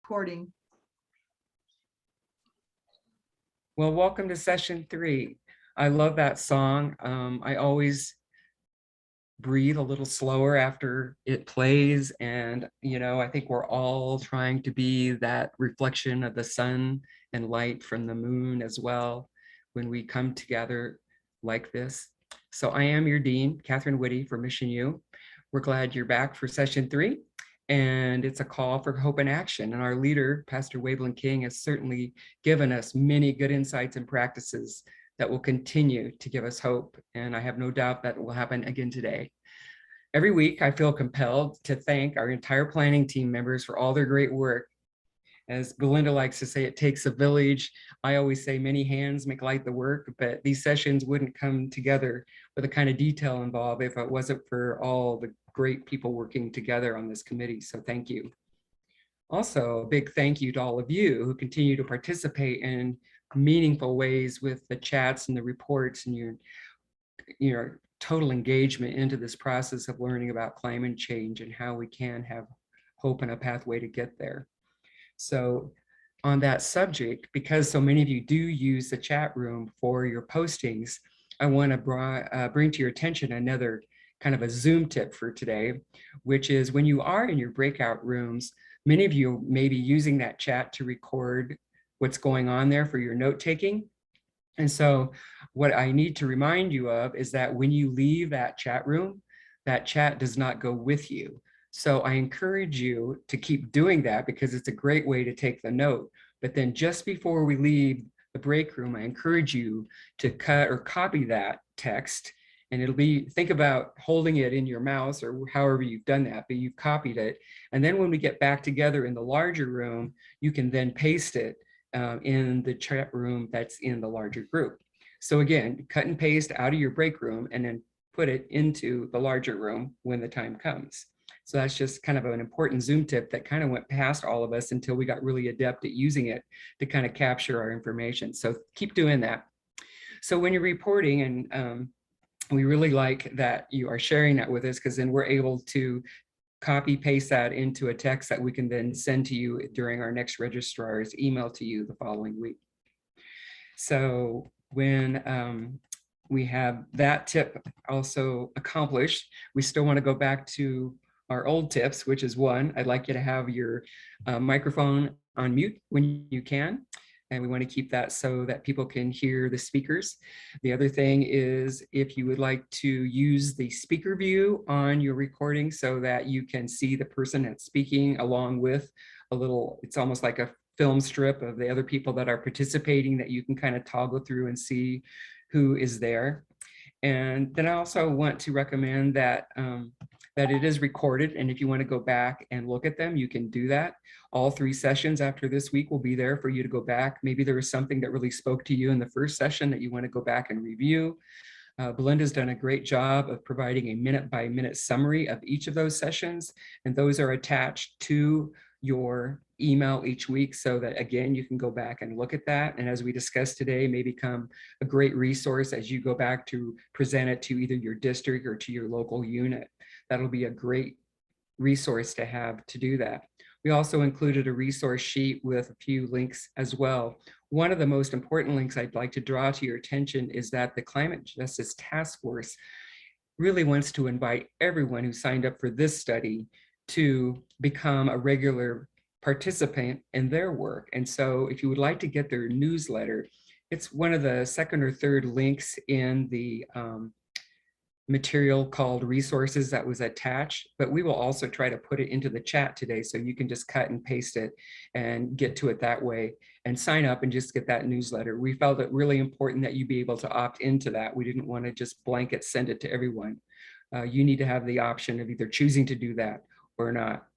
recording. Well, welcome to session 3. I love that song. I always breathe a little slower after it plays. And, I think we're all trying to be that reflection of the sun and light from the moon as well when we come together like this. So I am your Dean, Kathryn Witte for Mission U. We're glad you're back for session 3. And it's a call for hope and action. And our leader, Pastor Waveland King, has certainly given us many good insights and practices that will continue to give us hope. And I have no doubt that will happen again today. Every week, I feel compelled to thank our entire planning team members for all their great work. As Belinda likes to say, it takes a village. I always say many hands make light the work, but these sessions wouldn't come together with the kind of detail involved if it wasn't for all the great people working together on this committee. So thank you. Also, a big thank you to all of you who continue to participate in meaningful ways with the chats and the reports and your total engagement into this process of learning about climate change and how we can have hope and a pathway to get there. So on that subject, because so many of you do use the chat room for your postings, I want to bring to your attention another kind of a Zoom tip for today, which is when you are in your breakout rooms, many of you may be using that chat to record what's going on there for your note taking. And so what I need to remind you of is that when you leave that chat room, that chat does not go with you. So I encourage you to keep doing that because it's a great way to take the note. But then just before we leave the break room, I encourage you to cut or copy that text. And it'll be, think about holding it in your mouse or however you've done that, but you've copied it. And then when we get back together in the larger room, you can then paste it in the chat room that's in the larger group. So again, cut and paste out of your break room and then put it into the larger room when the time comes. So that's just kind of an important Zoom tip that kind of went past all of us until we got really adept at using it to kind of capture our information. So keep doing that. So when you're reporting, and we really like that you are sharing that with us because then we're able to copy paste that into a text that we can then send to you during our next registrar's email to you the following week. So when we have that tip also accomplished, we still want to go back to our old tips, which is one, I'd like you to have your microphone on mute when you can. And we want to keep that so that people can hear the speakers. The other thing is if you would like to use the speaker view on your recording so that you can see the person that's speaking along with a little, it's almost like a film strip of the other people that are participating that you can kind of toggle through and see who is there. And then I also want to recommend that that it is recorded. And if you want to go back and look at them, you can do that. All 3 sessions after this week will be there for you to go back. Maybe there was something that really spoke to you in the first session that you want to go back and review. Belinda's done a great job of providing a minute-by-minute summary of each of those sessions. And those are attached to your email each week so that, again, you can go back and look at that. And as we discussed today, may become a great resource as you go back to present it to either your district or to your local unit. That'll be a great resource to have to do that. We also included a resource sheet with a few links as well. One of the most important links I'd like to draw to your attention is that the Climate Justice Task Force really wants to invite everyone who signed up for this study to become a regular participant in their work. And so if you would like to get their newsletter, it's one of the second or third links in the material called resources that was attached, but we will also try to put it into the chat today so you can just cut and paste it and get to it that way and sign up and just get that newsletter. We felt it really important that you be able to opt into that. We didn't want to just blanket send it to everyone. You need to have the option of either choosing to do that or not.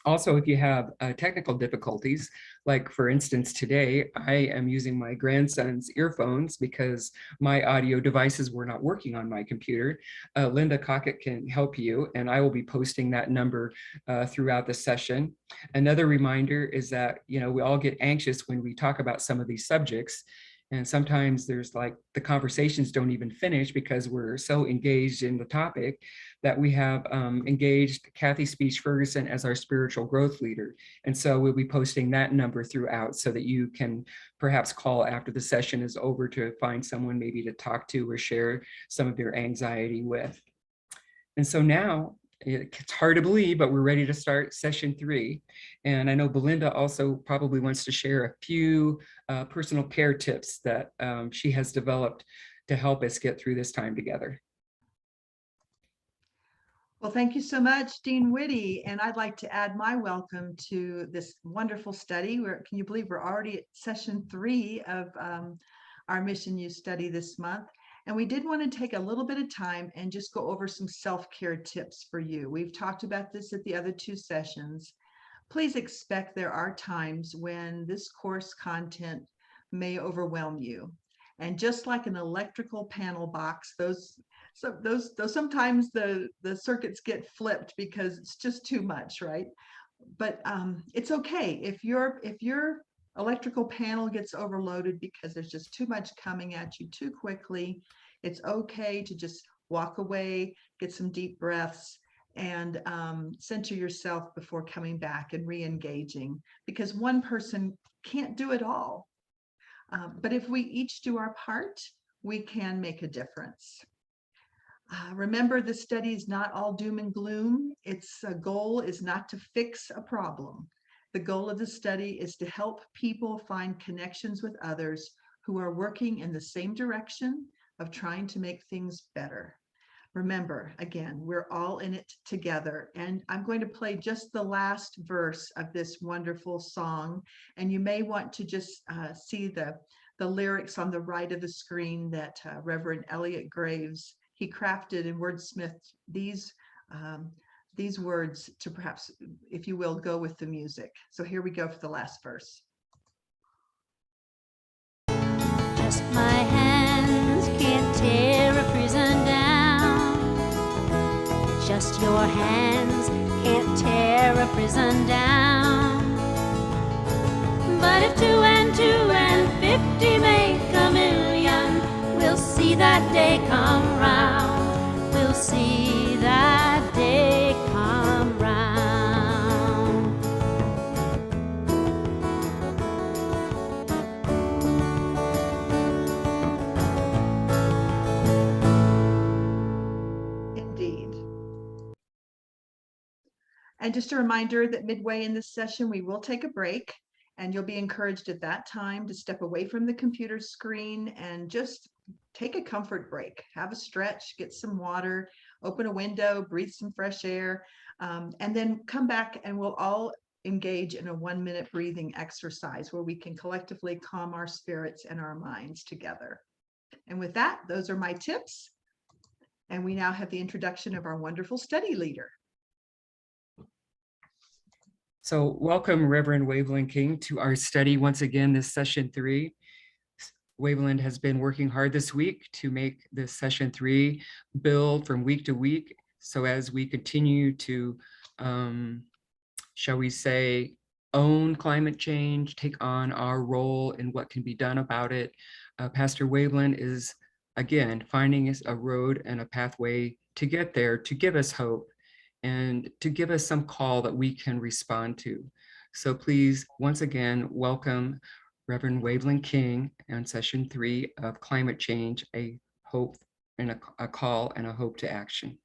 Also, if you have technical difficulties, like for instance, today, I am using my grandson's earphones because my audio devices were not working on my computer. Linda Cockett can help you, and I will be posting that number throughout the session. Another reminder is that, we all get anxious when we talk about some of these subjects. And sometimes there's like the conversations don't even finish because we're so engaged in the topic that we have engaged Kathy Speech Ferguson as our spiritual growth leader. And so we'll be posting that number throughout so that you can perhaps call after the session is over to find someone maybe to talk to or share some of your anxiety with. And so now it's hard to believe, but we're ready to start session 3. And I know Belinda also probably wants to share a few personal care tips that she has developed to help us get through this time together. Well, thank you so much, Dean Witte. And I'd like to add my welcome to this wonderful study. Can you believe we're already at session 3 of our Mission U study this month? And we did want to take a little bit of time and just go over some self-care tips for you. We've talked about this at the other 2 sessions. Please expect there are times when this course content may overwhelm you. And just like an electrical panel box, sometimes the circuits get flipped because it's just too much, right? But it's okay if your electrical panel gets overloaded because there's just too much coming at you too quickly. It's okay to just walk away, get some deep breaths, and center yourself before coming back and re-engaging, because one person can't do it all. But if we each do our part, we can make a difference. Remember, the study is not all doom and gloom. Its goal is not to fix a problem. The goal of the study is to help people find connections with others who are working in the same direction of trying to make things better. Remember, again, we're all in it together. And I'm going to play just the last verse of this wonderful song. And you may want to just see the lyrics on the right of the screen that Reverend Elliott Graves, he crafted and wordsmithed these words to perhaps, if you will, go with the music. So here we go for the last verse. Just my hands can't tear a prison down. Just your hands can't tear a prison down. But if 2 and 2 and 50 make a million, we'll see that day come round. We'll see that day come round. Indeed. And just a reminder that midway in this session, we will take a break, and you'll be encouraged at that time to step away from the computer screen and just take a comfort break, have a stretch, get some water, open a window, breathe some fresh air, and then come back and we'll all engage in a 1-minute breathing exercise where we can collectively calm our spirits and our minds together. And with that, those are my tips. And we now have the introduction of our wonderful study leader. So welcome, Reverend Waveland King, to our study once again, this session 3. Waveland has been working hard this week to make this session 3 build from week to week. So as we continue to, shall we say, own climate change, take on our role in what can be done about it, Pastor Waveland is, again, finding us a road and a pathway to get there, to give us hope and to give us some call that we can respond to. So please, once again, welcome Reverend Waveland King on session 3 of Climate Change, a hope and a call and a hope to action.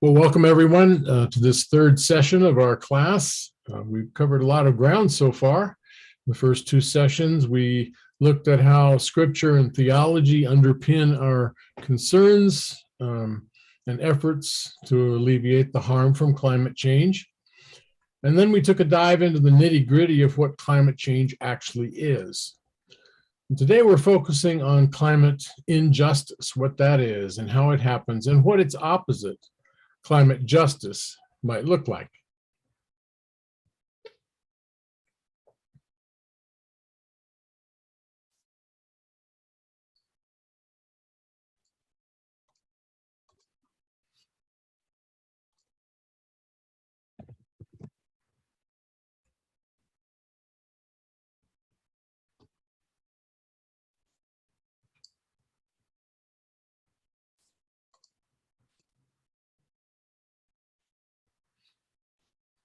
Well, welcome everyone to this 3rd session of our class. We've covered a lot of ground so far. The first 2 sessions, we looked at how scripture and theology underpin our concerns and efforts to alleviate the harm from climate change. And then we took a dive into the nitty-gritty of what climate change actually is. And today we're focusing on climate injustice, what that is and how it happens and what its opposite, climate justice, might look like.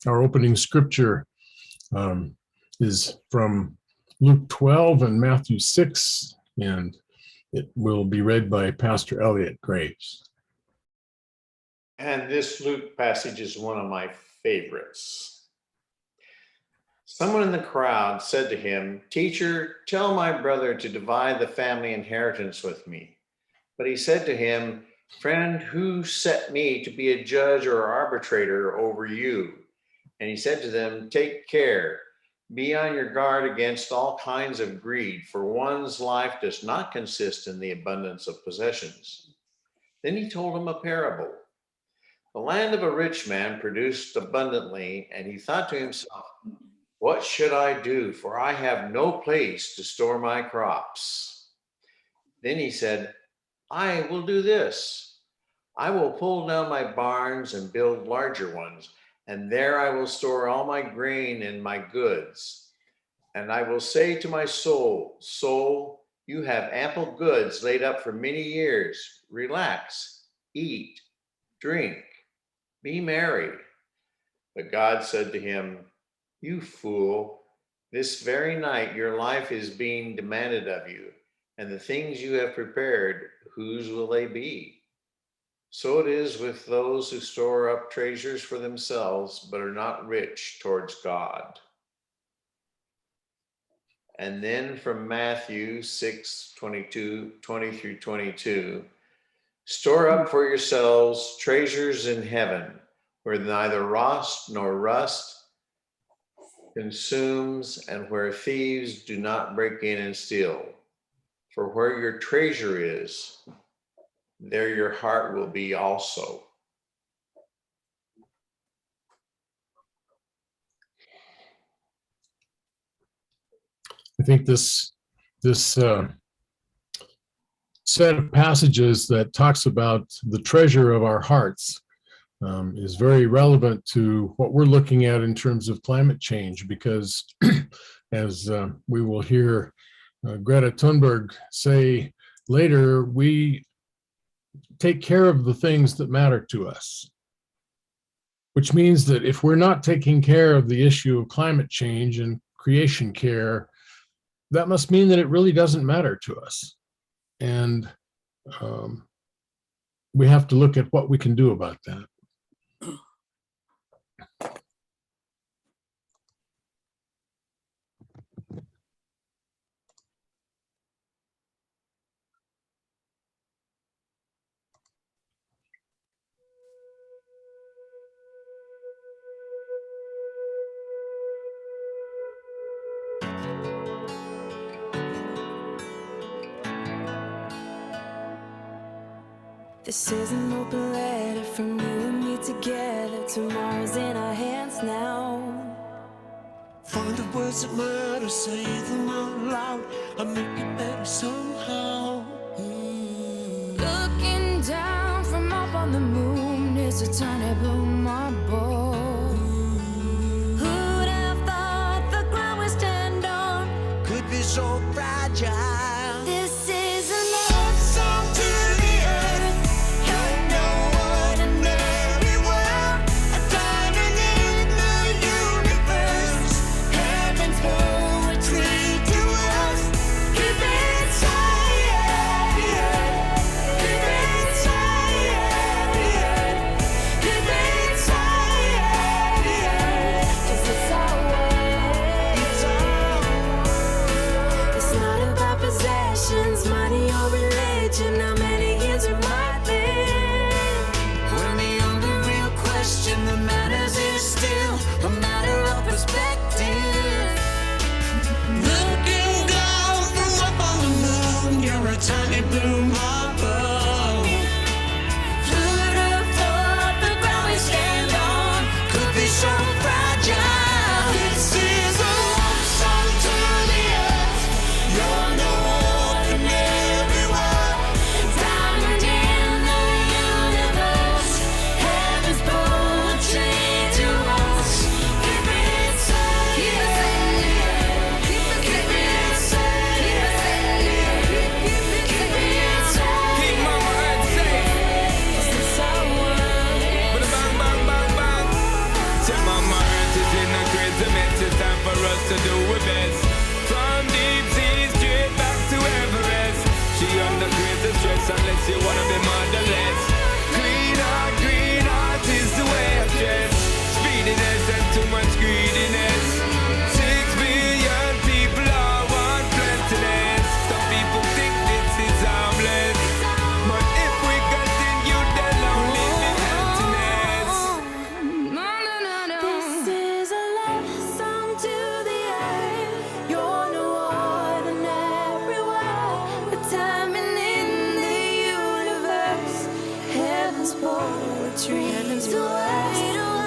Our opening scripture is from Luke 12 and Matthew 6, and it will be read by Pastor Elliott Graves. And this Luke passage is one of my favorites. Someone in the crowd said to him, "Teacher, tell my brother to divide the family inheritance with me." But he said to him, "Friend, who set me to be a judge or arbitrator over you?" And he said to them, "Take care. Be on your guard against all kinds of greed, for one's life does not consist in the abundance of possessions." Then he told him a parable. The land of a rich man produced abundantly, and he thought to himself, "What should I do? For I have no place to store my crops." Then he said, "I will do this. I will pull down my barns and build larger ones, and there I will store all my grain and my goods. And I will say to my soul, 'Soul, you have ample goods laid up for many years. Relax, eat, drink, be merry.' But God said to him, 'You fool, this very night your life is being demanded of you, and the things you have prepared, whose will they be?' So it is with those who store up treasures for themselves, but are not rich towards God." And then from Matthew 6:20 through 22, "Store up for yourselves treasures in heaven, where neither rust nor rust consumes, and where thieves do not break in and steal. For where your treasure is, there your heart will be also." I think this set of passages that talks about the treasure of our hearts is very relevant to what we're looking at in terms of climate change, because as we will hear Greta Thunberg say later, we take care of the things that matter to us, which means that if we're not taking care of the issue of climate change and creation care, that must mean that it really doesn't matter to us. And we have to look at what we can do about that. This is an open letter from you and me together. Tomorrow's in our hands now. Find the words that matter, say them out loud, and make it better somehow. Looking down from up on the moon is a tiny blue marble. Who'd have thought the ground was tender Could be so fragile. This is a love song to the earth. You're no ordinary world, a diamond in the universe. Heaven's poetry to us. Keep it science. Keep it science. Keep it science. 'Cause it's our way. It's not about possession. to stress unless you wanna be motherless. Green heart is the way I dress. Speediness and too much greediness. 6 billion people all want plentiness. Some people think this is harmless, but if we continue, then only live emptiness. This is a love song to the earth. You're no ordinary world. A timing in the universe. Heaven's poetry to us.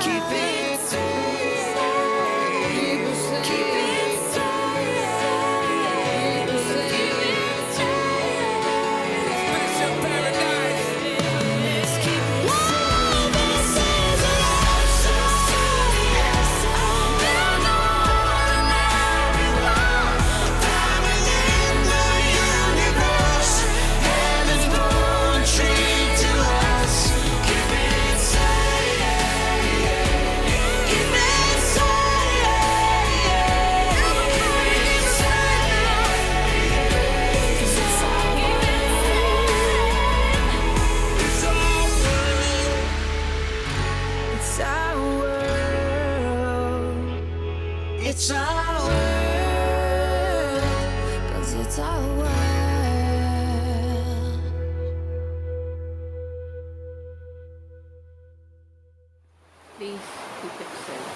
Keep it safe. Keep it safe. Special paradise. Keep it safe. This is a love song to the earth. There's no ordinary world. Timing in the universe. Heaven's poetry to us. Keep it safe. Keep it It's our world. It's our world. 'Cause it's our world. Please keep it safe.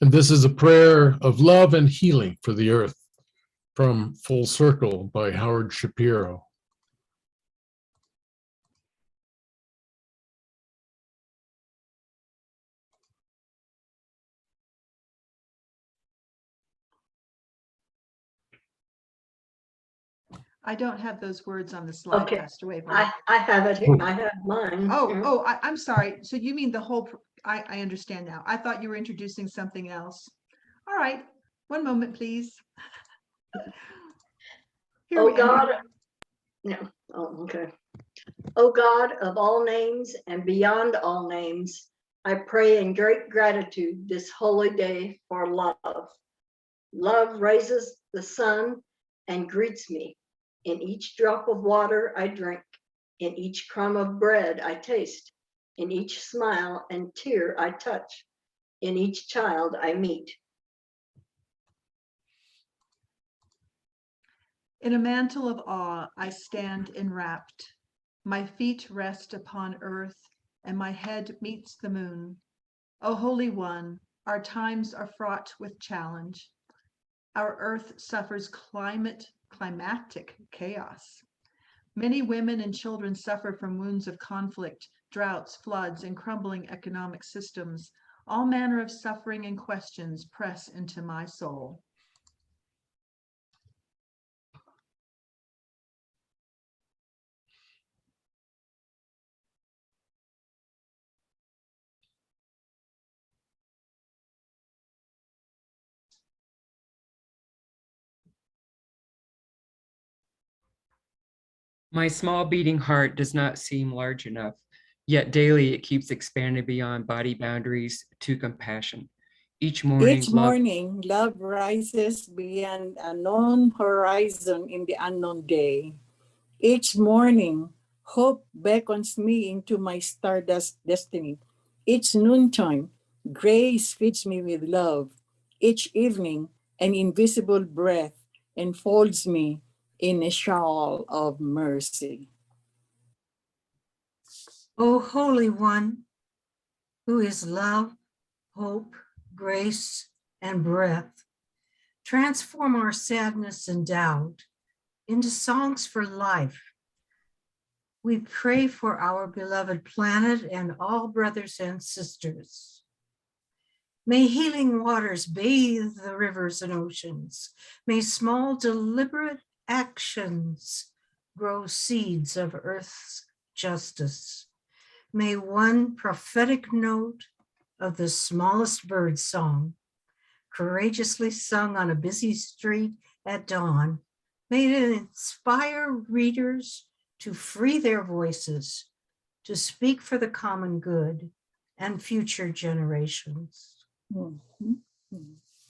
And this is a prayer of love and healing for the earth from Full Circle by Howard Shapiro. I don't have those words on the slide, Okay. Pastor Waveland. I have it here. I have mine. I'm sorry. So you mean the whole, I understand now. I thought you were introducing something else. All right, one moment, please. Here Oh we- God. No. Oh, okay. Oh God of all names and beyond all names, I pray in great gratitude this holy day for love. Love raises the sun and greets me. In each drop of water I drink, in each crumb of bread I taste, in each smile and tear I touch, in each child I meet. In a mantle of awe, I stand enwrapped. My feet rest upon earth and my head meets the moon. O Holy One, our times are fraught with challenge. Our earth suffers climatic chaos. Many women and children suffer from wounds of conflict, droughts, floods, and crumbling economic systems. All manner of suffering and questions press into my soul. My small beating heart does not seem large enough, yet daily it keeps expanding beyond body boundaries to compassion. Each morning, love rises beyond a known horizon in the unknown day. Each morning, hope beckons me into my stardust destiny. Each noontime, grace feeds me with love. Each evening, an invisible breath enfolds me in a shawl of mercy. O Holy One, who is love, hope, grace, and breath, transform our sadness and doubt into songs for life. We pray for our beloved planet and all brothers and sisters. May healing waters bathe the rivers and oceans. May small deliberate actions grow seeds of Earth's justice. May one prophetic note of the smallest bird song, courageously sung on a busy street at dawn, may it inspire readers to free their voices, to speak for the common good, and future generations.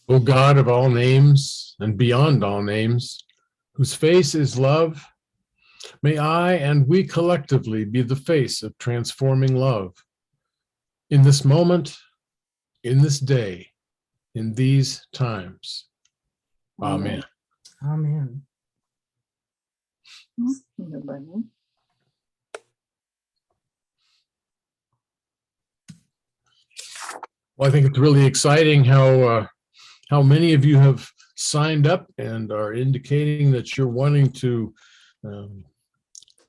O God of all names and beyond all names, whose face is love, may I and we collectively be the face of transforming love in this moment, in this day, in these times. Amen. Amen. Well, I think it's really exciting how many of you have signed up and are indicating that you're wanting to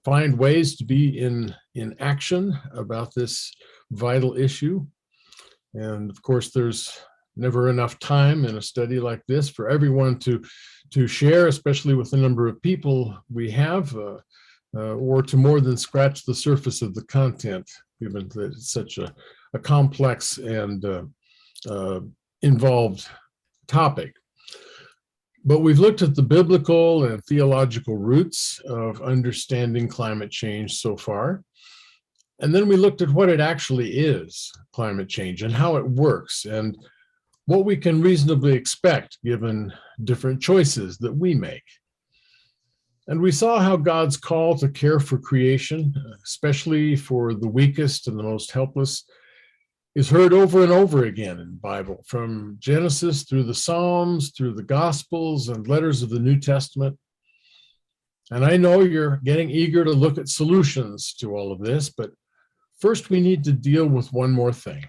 find ways to be in action about this vital issue. And of course, there's never enough time in a study like this for everyone to share, especially with the number of people we have, or to more than scratch the surface of the content, given that it's such a complex and involved topic. But we've looked at the biblical and theological roots of understanding climate change so far. And then we looked at what it actually is, climate change, and how it works, and what we can reasonably expect given different choices that we make. And we saw how God's call to care for creation, especially for the weakest and the most helpless, is heard over and over again in the Bible, from Genesis through the Psalms, through the Gospels and letters of the New Testament. And I know you're getting eager to look at solutions to all of this, but first we need to deal with one more thing: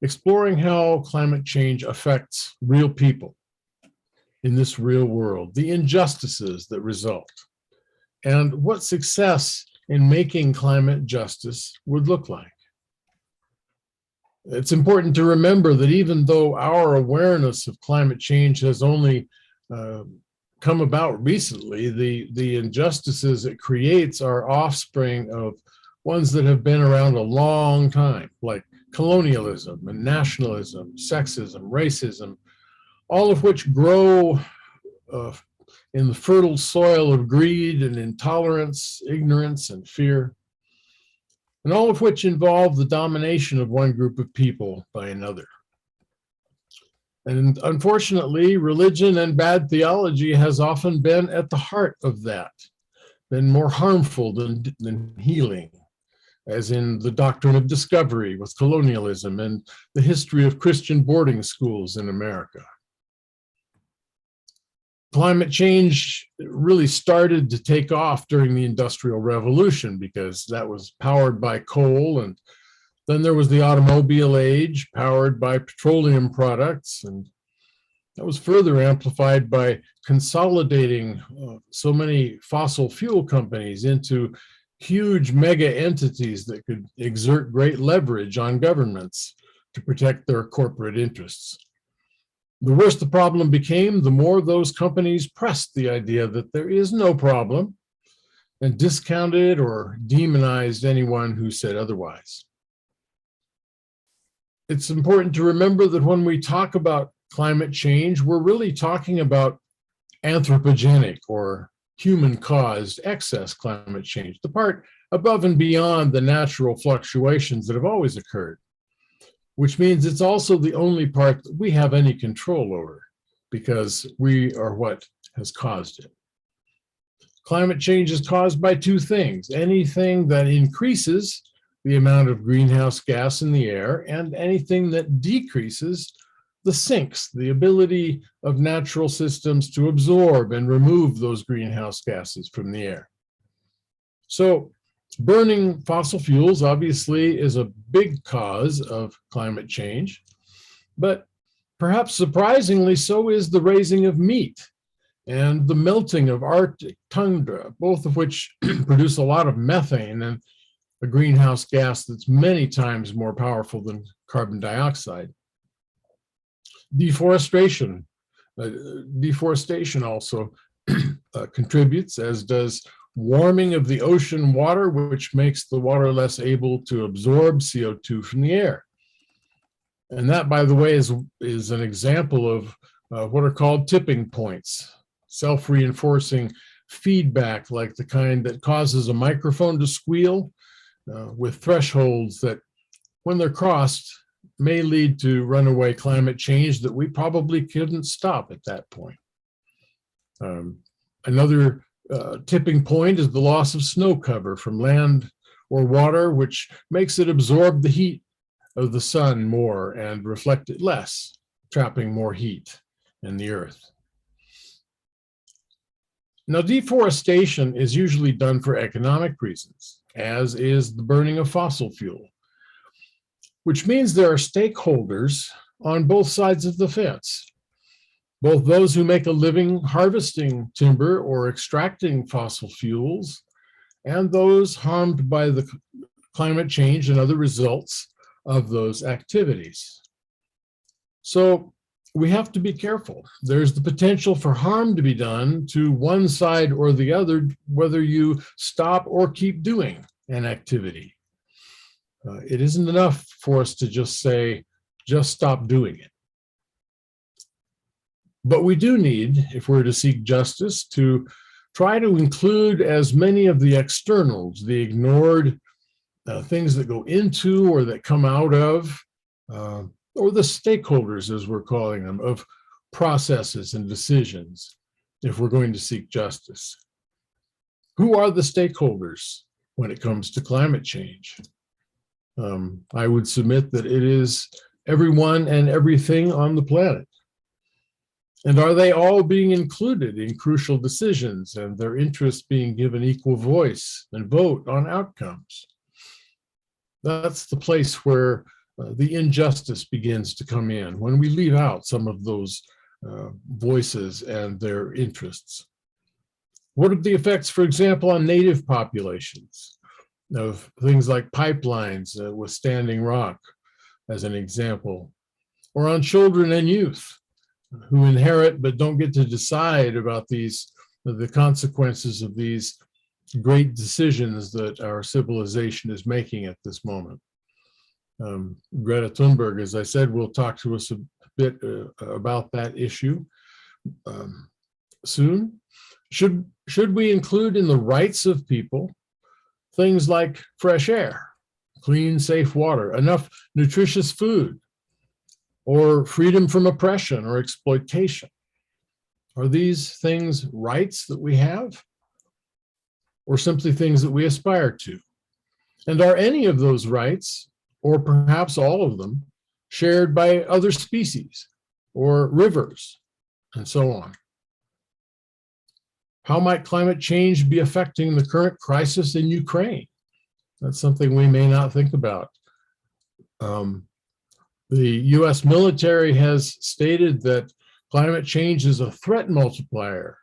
exploring how climate change affects real people in this real world, the injustices that result, and what success in making climate justice would look like. It's important to remember that even though our awareness of climate change has only come about recently, the injustices it creates are offspring of ones that have been around a long time, like colonialism and nationalism, sexism, racism, all of which grow in the fertile soil of greed and intolerance, ignorance, and fear, and all of which involve the domination of one group of people by another. And unfortunately, religion and bad theology has often been at the heart of that, been more harmful than healing, as in the doctrine of discovery with colonialism and the history of Christian boarding schools in America. Climate change really started to take off during the Industrial Revolution because that was powered by coal, and then there was the automobile age powered by petroleum products, and that was further amplified by consolidating so many fossil fuel companies into huge mega entities that could exert great leverage on governments to protect their corporate interests. The worse the problem became, the more those companies pressed the idea that there is no problem and discounted or demonized anyone who said otherwise. It's important to remember that when we talk about climate change, we're really talking about anthropogenic or human-caused excess climate change, the part above and beyond the natural fluctuations that have always occurred, which means it's also the only part that we have any control over because we are what has caused it. Climate change is caused by two things: anything that increases the amount of greenhouse gas in the air and anything that decreases the sinks, the ability of natural systems to absorb and remove those greenhouse gases from the air. So burning fossil fuels obviously is a big cause of climate change, but perhaps surprisingly so is the raising of meat and the melting of Arctic tundra, both of which produce a lot of methane and a greenhouse gas that's many times more powerful than carbon dioxide. Deforestation also contributes, as does warming of the ocean water, which makes the water less able to absorb CO2 from the air. And that, by the way, is an example of what are called tipping points, self-reinforcing feedback like the kind that causes a microphone to squeal, with thresholds that when they're crossed, may lead to runaway climate change that we probably couldn't stop at that point. Another tipping point is the loss of snow cover from land or water, which makes it absorb the heat of the sun more and reflect it less, trapping more heat in the earth. Now, deforestation is usually done for economic reasons, as is the burning of fossil fuel, which means there are stakeholders on both sides of the fence, both those who make a living harvesting timber or extracting fossil fuels, and those harmed by the climate change and other results of those activities. So we have to be careful. There's the potential for harm to be done to one side or the other, whether you stop or keep doing an activity. It isn't enough for us to just say, just stop doing it. But we do need, if we're to seek justice, to try to include as many of the externals, the ignored things that go into or that come out of, or the stakeholders, as we're calling them, of processes and decisions, if we're going to seek justice. Who are the stakeholders when it comes to climate change? I would submit that it is everyone and everything on the planet. And are they all being included in crucial decisions and their interests being given equal voice and vote on outcomes? That's the place where the injustice begins to come in, when we leave out some of those voices and their interests. What are the effects, for example, on native populations of things like pipelines with Standing Rock, as an example, or on children and youth who inherit but don't get to decide about the consequences of these great decisions that our civilization is making at this moment. Greta Thunberg, as I said, will talk to us a bit about that issue soon. Should we include in the rights of people things like fresh air, clean, safe water, enough nutritious food, or freedom from oppression or exploitation? Are these things rights that we have, or simply things that we aspire to? And are any of those rights, or perhaps all of them, shared by other species or rivers, and so on? How might climate change be affecting the current crisis in Ukraine? That's something we may not think about. The US military has stated that climate change is a threat multiplier,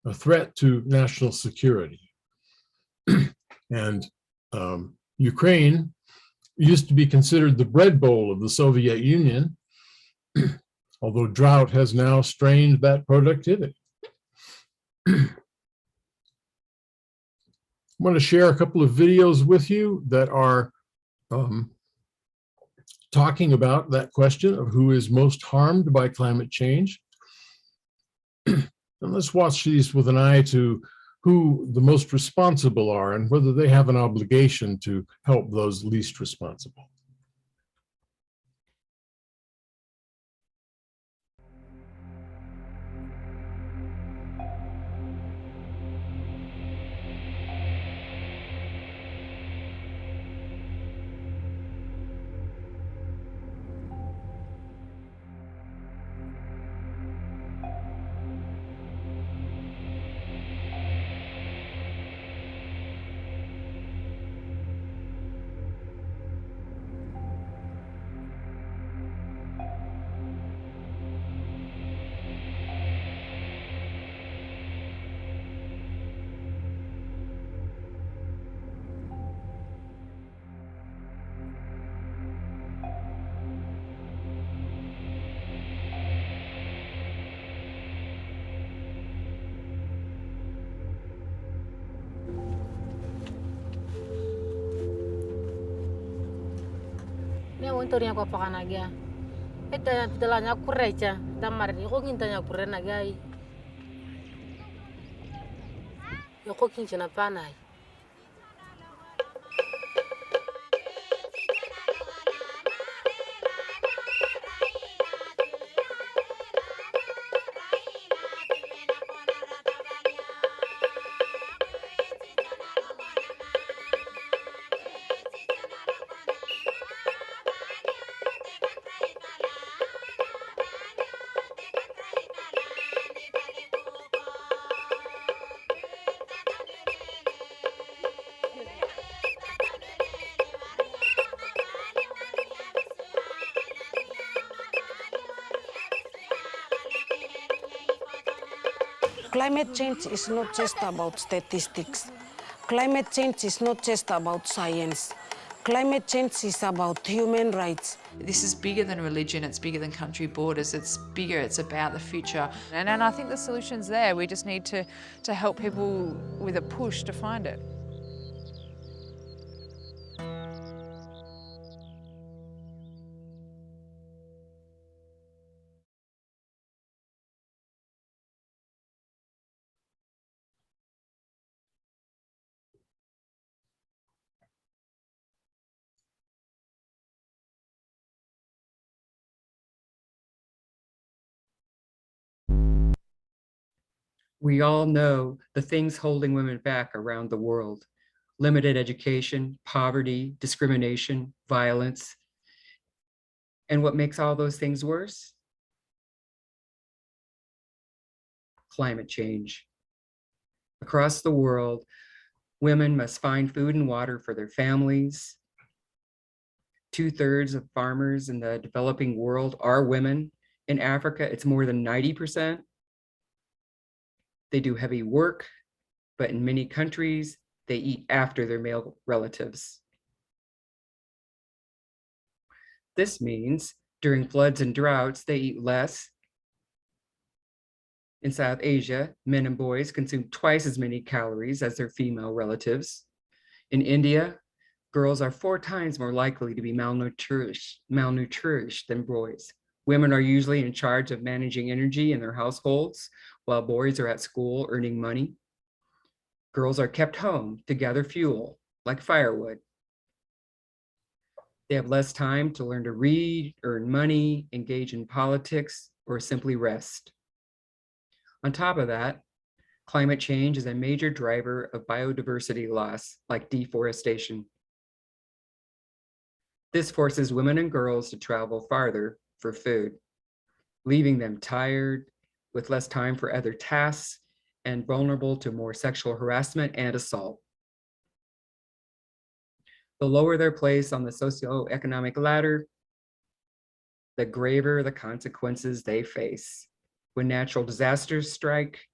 a threat to national security. And Ukraine used to be considered the bread bowl of the Soviet Union, although drought has now strained that productivity. I want to share a couple of videos with you that are talking about that question of who is most harmed by climate change. And let's watch these with an eye to who the most responsible are and whether they have an obligation to help those least responsible. Untoria kwa pakanagia. Eta pidalanya kurecha, damari ko ngintanya kurenagai. Yoko kinchana panai. Climate change is not just about statistics. Climate change is not just about science. Climate change is about human rights. This is bigger than religion, it's bigger than country borders, it's bigger, it's about the future. And I think the solution's there. We just need to help people with a push to find it. We all know the things holding women back around the world: limited education, poverty, discrimination, violence. And what makes all those things worse? Climate change. Across the world, women must find food and water for their families. 2/3 of farmers in the developing world are women. In Africa, it's more than 90%. They do heavy work, but in many countries, they eat after their male relatives. This means during floods and droughts, they eat less. In South Asia, men and boys consume twice as many calories as their female relatives. In India, girls are 4 times more likely to be malnourished than boys. Women are usually in charge of managing energy in their households, while boys are at school earning money. Girls are kept home to gather fuel, like firewood. They have less time to learn to read, earn money, engage in politics, or simply rest. On top of that, climate change is a major driver of biodiversity loss, like deforestation. This forces women and girls to travel farther for food, leaving them tired, with less time for other tasks, and vulnerable to more sexual harassment and assault. The lower their place on the socioeconomic ladder, the graver the consequences they face. When natural disasters strike,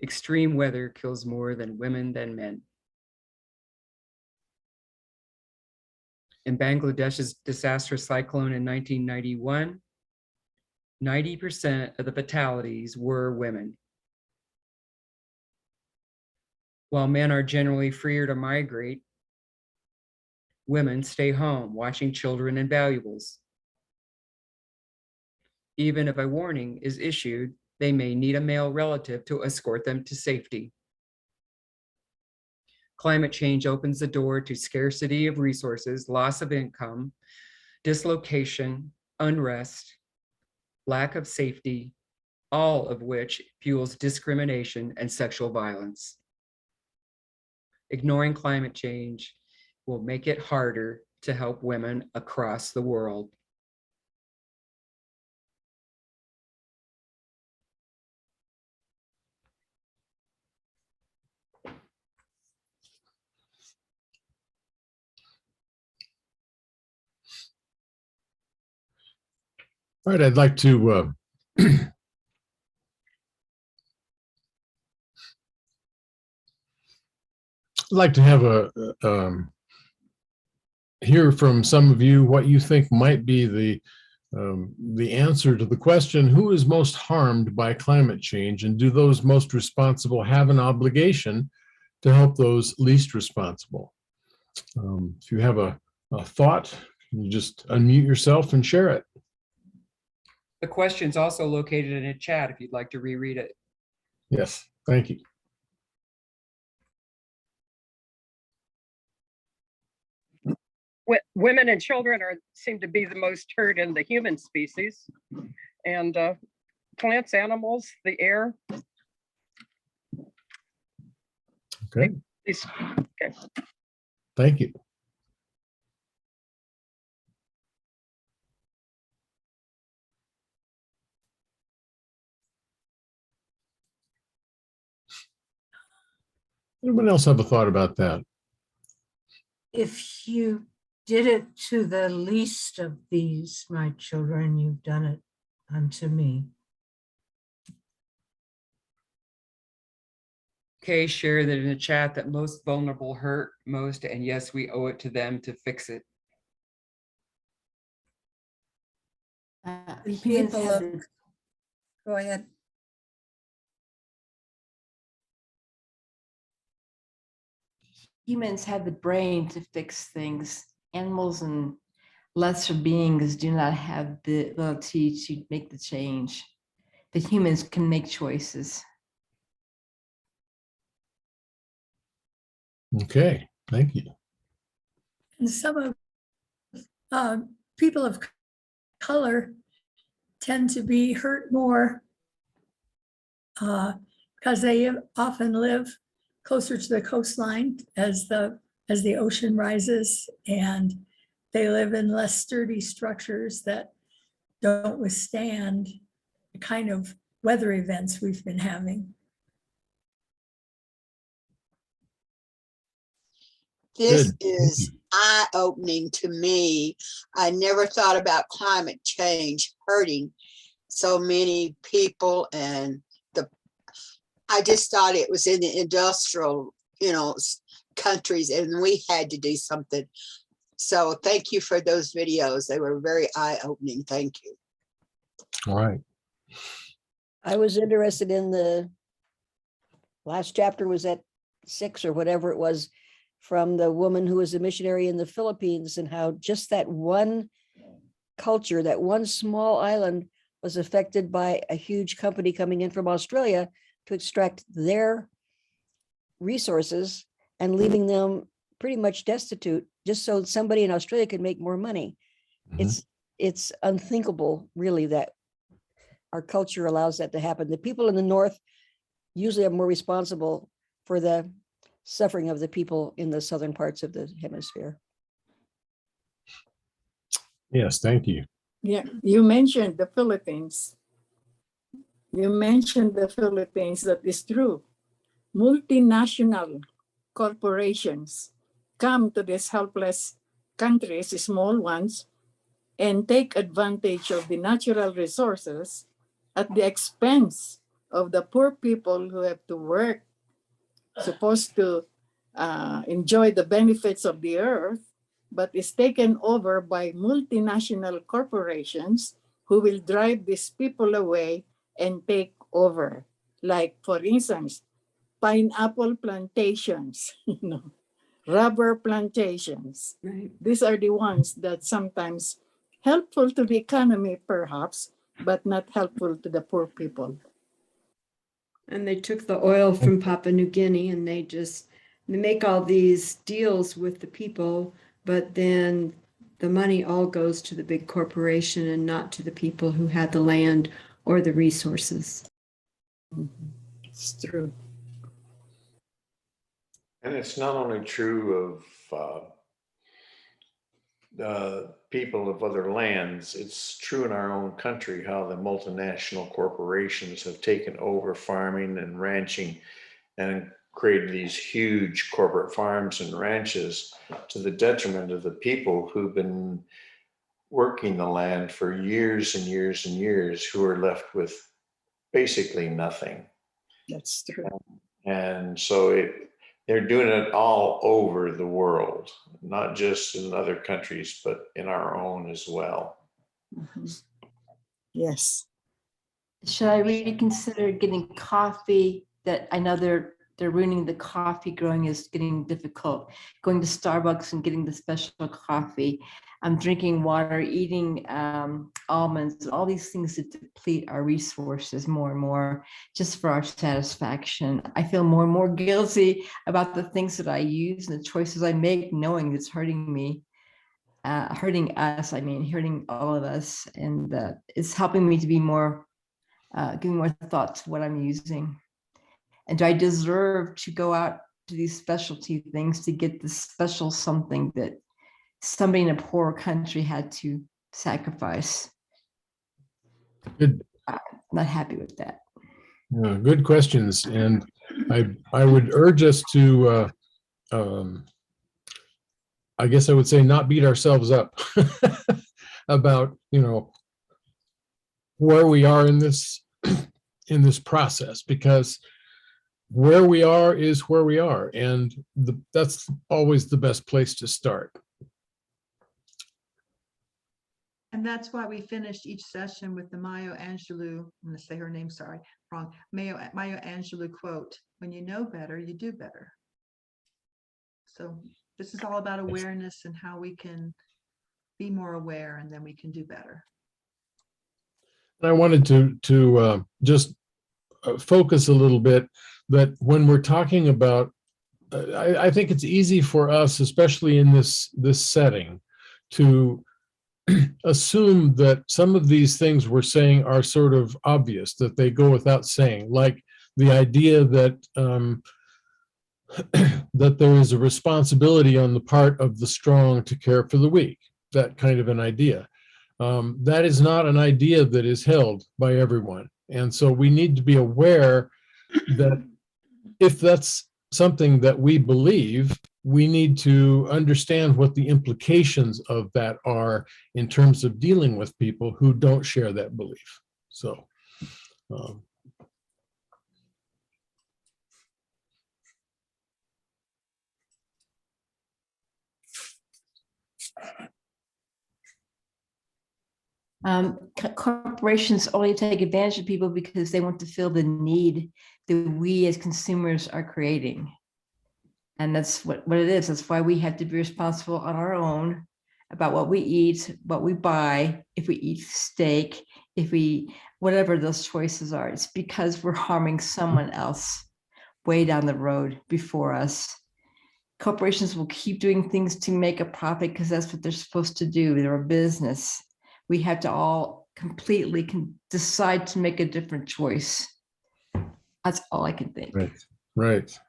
extreme weather kills more women than men. In Bangladesh's disastrous cyclone in 1991, 90% of the fatalities were women. While men are generally freer to migrate, women stay home watching children and valuables. Even if a warning is issued, they may need a male relative to escort them to safety. Climate change opens the door to scarcity of resources, loss of income, dislocation, unrest, lack of safety, all of which fuels discrimination and sexual violence. Ignoring climate change will make it harder to help women across the world. All right, I'd like to have hear from some of you what you think might be the answer to the question, who is most harmed by climate change, and do those most responsible have an obligation to help those least responsible? If you have a thought, you just unmute yourself and share it. The question's also located in a chat if you'd like to reread it. Yes, thank you. Women and children seem to be the most hurt in the human species, and plants, animals, the air. Okay. Okay. Thank you. Anyone else have a thought about that? If you did it to the least of these, my children, you've done it unto me. Kay shared that in the chat that most vulnerable hurt most, and yes, we owe it to them to fix it. Humans have the- Go ahead. Humans have the brain to fix things. Animals and lesser beings do not have the ability to make the change. The humans can make choices. Okay, thank you. And some of people of color tend to be hurt more because they often live closer to the coastline as the ocean rises, and they live in less sturdy structures that don't withstand the kind of weather events we've been having. This Good. is eye-opening to me. I never thought about climate change hurting so many people, and I just thought it was in the industrial, countries, and we had to do something. So thank you for those videos. They were very eye-opening. Thank you. All right. I was interested in the last chapter, was at 6 or whatever it was, from the woman who was a missionary in the Philippines, and how just that one culture, that one small island, was affected by a huge company coming in from Australia to extract their resources and leaving them pretty much destitute, just so somebody in Australia could make more money. It's unthinkable, really, that our culture allows that to happen. The people in the North usually are more responsible for the suffering of the people in the southern parts of the hemisphere. Yes, thank you. Yeah, you mentioned the Philippines. You mentioned the Philippines. That is true. Multinational corporations come to these helpless countries, small ones, and take advantage of the natural resources at the expense of the poor people who have to work, supposed to enjoy the benefits of the earth, but is taken over by multinational corporations who will drive these people away and take over. Like, for instance, pineapple plantations, rubber plantations. Right. These are the ones that sometimes helpful to the economy, perhaps, but not helpful to the poor people. And they took the oil from Papua New Guinea, and they make all these deals with the people, but then the money all goes to the big corporation and not to the people who had the land or the resources. It's true. And it's not only true of people of other lands, it's true in our own country how the multinational corporations have taken over farming and ranching and created these huge corporate farms and ranches to the detriment of the people who've been working the land for years and years and years, who are left with basically nothing. That's true. And so they're doing it all over the world, not just in other countries, but in our own as well. Mm-hmm. Yes. Should I really consider getting coffee? That I know they're ruining the coffee growing is getting difficult. Going to Starbucks and getting the special coffee. I'm drinking water, eating almonds, all these things that deplete our resources more and more just for our satisfaction. I feel more and more guilty about the things that I use and the choices I make, knowing it's hurting me, hurting us, hurting all of us. And it's helping me to be more, giving more thought to what I'm using. And do I deserve to go out to these specialty things to get this special something that somebody in a poor country had to sacrifice? Good. I'm not happy with that. Good questions. And I would urge us to, I guess I would say, not beat ourselves up about, where we are in this process, because where we are is where we are, and that's always the best place to start. And that's why we finished each session with the Maya Angelou, I'm going to say her name, sorry, wrong, Maya Angelou quote, when you know better, you do better. So this is all about awareness and how we can be more aware, and then we can do better. I wanted to just focus a little bit that when we're talking about, I think it's easy for us, especially in this setting, to assume that some of these things we're saying are sort of obvious, that they go without saying, like the idea that that there is a responsibility on the part of the strong to care for the weak, that kind of an idea. That is not an idea that is held by everyone. And so we need to be aware that if that's something that we believe, we need to understand what the implications of that are in terms of dealing with people who don't share that belief. So, corporations only take advantage of people because they want to fill the need that we as consumers are creating. And that's what it is. That's why we have to be responsible on our own about what we eat, what we buy, if we eat steak, if we, whatever those choices are. It's because we're harming someone else way down the road before us. Corporations will keep doing things to make a profit because that's what they're supposed to do. They're a business. We have to all completely decide to make a different choice. That's all I can think. Right.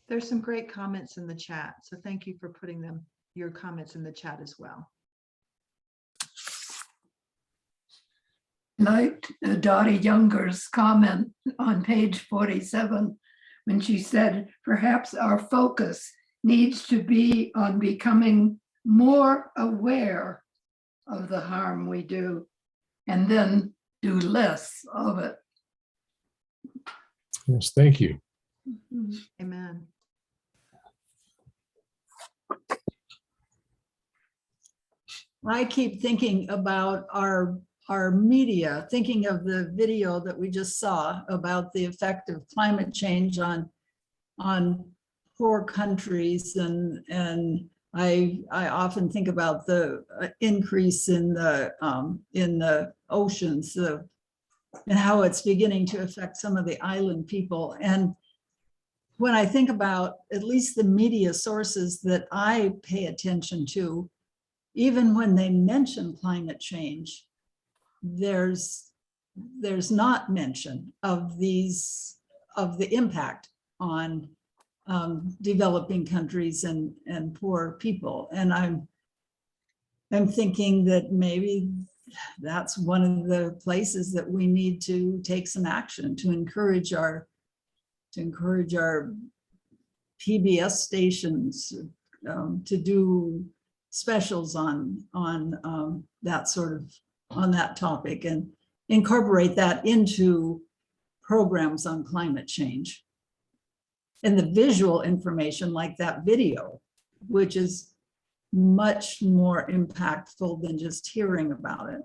There's some great comments in the chat, so thank you for putting your comments in the chat as well. Liked Dottie Younger's comment on page 47 when she said, perhaps our focus needs to be on becoming more aware of the harm we do and then do less of it. Yes, thank you. Amen. I keep thinking about our media, thinking of the video that we just saw about the effect of climate change on poor countries, and I often think about the increase in the oceans, and how it's beginning to affect some of the island people. And when I think about at least the media sources that I pay attention to, even when they mention climate change, there's not mention of the impact on developing countries and poor people. And I'm thinking that maybe that's one of the places that we need to take some action to encourage our PBS stations to do specials on that topic and incorporate that into programs on climate change. And the visual information like that video, which is much more impactful than just hearing about it.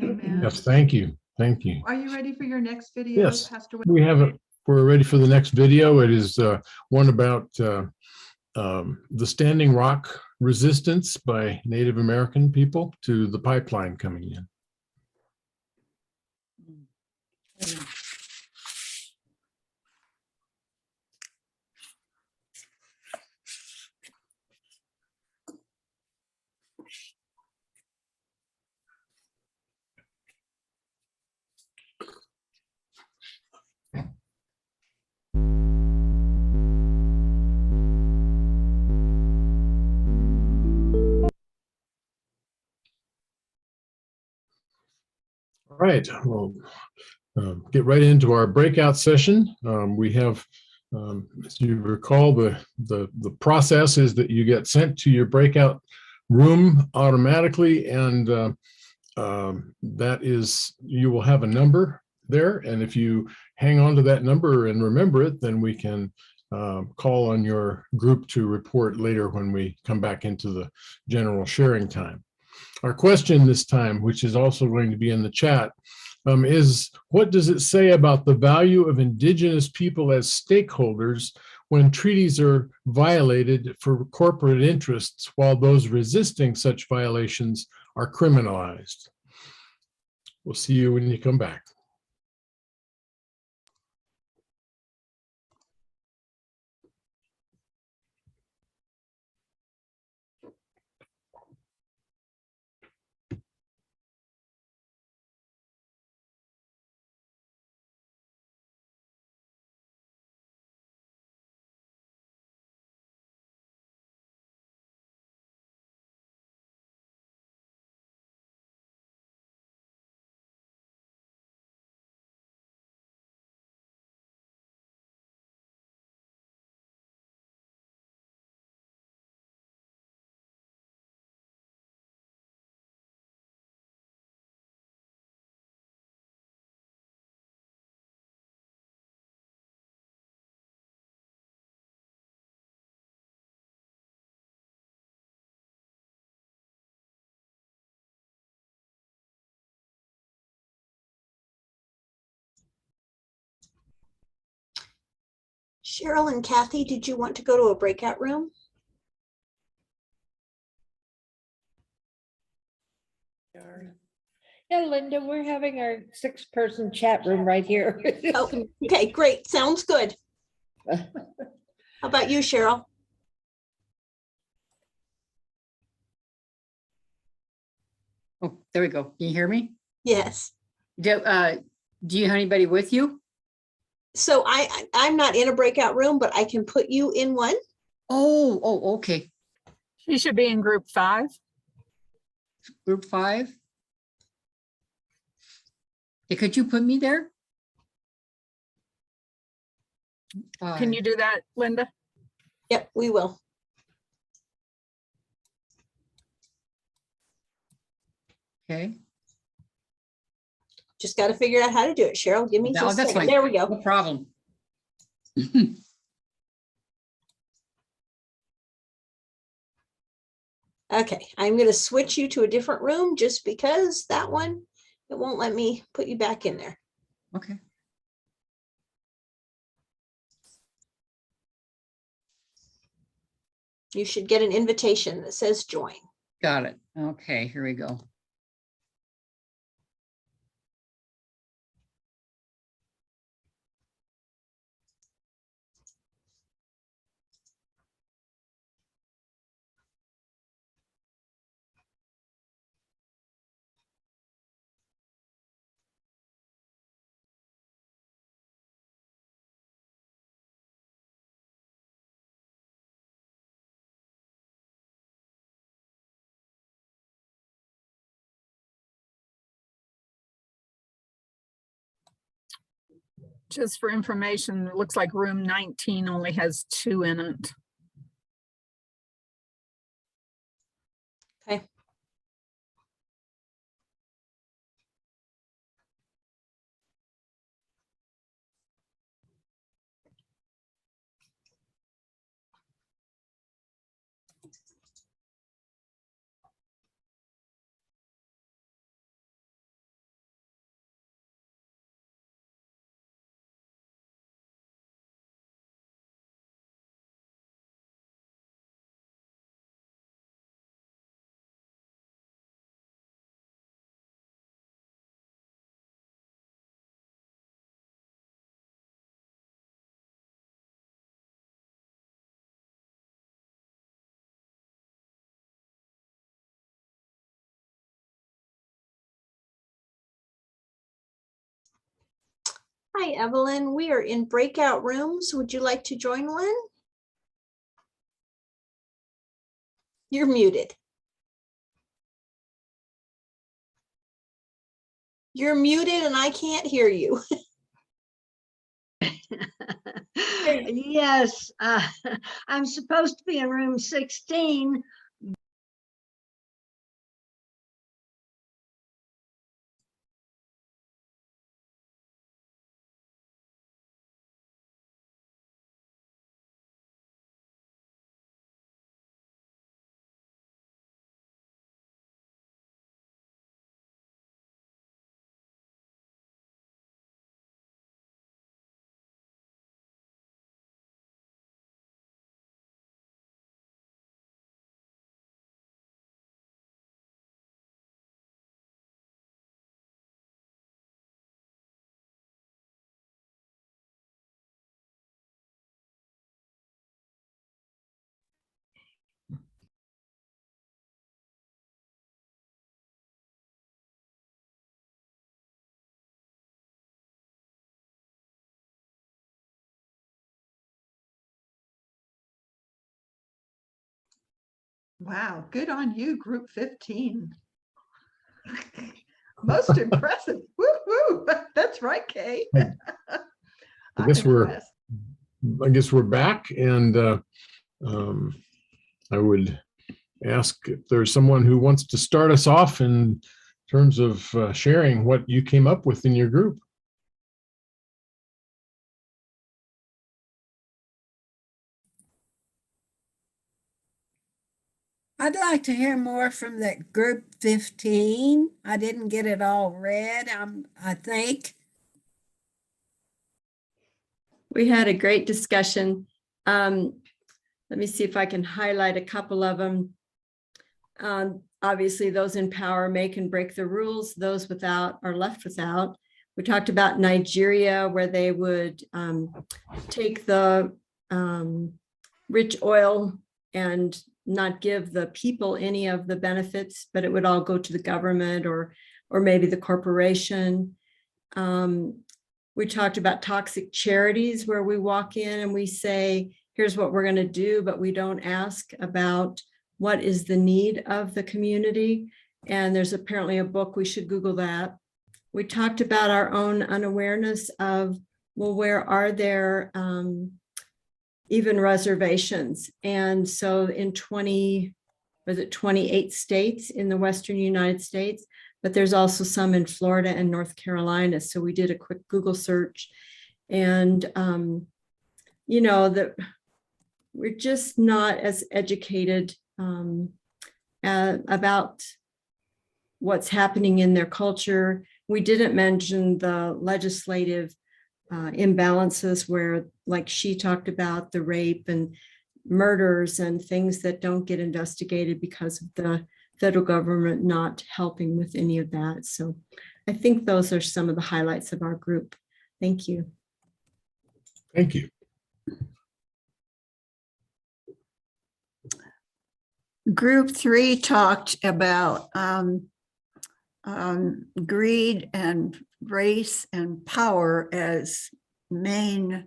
Amen. Yes, thank you. Thank you. Are you ready for your next video, Yes, Pastor? we have it. We're ready for the next video. It is one about the Standing Rock resistance by Native American people to the pipeline coming in. All right, we'll get right into our breakout session. We have, as you recall, the process is that you get sent to your breakout room automatically, and that is, you will have a number, there. And if you hang on to that number and remember it, then we can call on your group to report later when we come back into the general sharing time. Our question this time, which is also going to be in the chat, is what does it say about the value of indigenous people as stakeholders when treaties are violated for corporate interests while those resisting such violations are criminalized? We'll see you when you come back. Cheryl and Kathy, did you want to go to a breakout room? Yeah, Linda, we're having our 6-person chat room right here. Oh, okay, great. Sounds good. How about you, Cheryl? Oh, there we go. Can you hear me? Yes. Do you have anybody with you? So I'm not in a breakout room, but I can put you in one. Oh, okay. She should be in group 5. Group 5? Yeah, could you put me there? Can you do that, Linda? Yep, we will. Okay. Just got to figure out how to do it, Cheryl. Give me just a that's second. fine. There we go. No problem. Okay, I'm going to switch you to a different room just because that one, it won't let me put you back in there. Okay. You should get an invitation that says join. Got it. Okay, here we go. Just for information, it looks like room 19 only has 2 in it. Okay. Hi, Evelyn. We are in breakout rooms. Would you like to join one? You're muted. You're muted and I can't hear you. Yes, I'm supposed to be in room 16. Wow, good on you, group 15. Most impressive. Woo-hoo. That's right, Kay. I guess we're back, and I would ask if there's someone who wants to start us off in terms of sharing what you came up with in your group. I'd like to hear more from that group 15. I didn't get it all read, I think. We had a great discussion. Let me see if I can highlight a couple of them. Obviously, those in power make and break the rules. Those without are left without. We talked about Nigeria, where they would take the rich oil and not give the people any of the benefits, but it would all go to the government or maybe the corporation. We talked about toxic charities, where we walk in and we say, here's what we're going to do, but we don't ask about what is the need of the community. And there's apparently a book, we should Google that. We talked about our own unawareness of, well, where are there even reservations? And so in 28 states in the Western United States, but there's also some in Florida and North Carolina. So we did a quick Google search, and you know, that we're just not as educated about what's happening in their culture. We didn't mention the legislative imbalances where, like she talked about, the rape and murders and things that don't get investigated because of the federal government not helping with any of that. So I think those are some of the highlights of our group. Thank you. Thank you. Group 3 talked about greed and race and power as main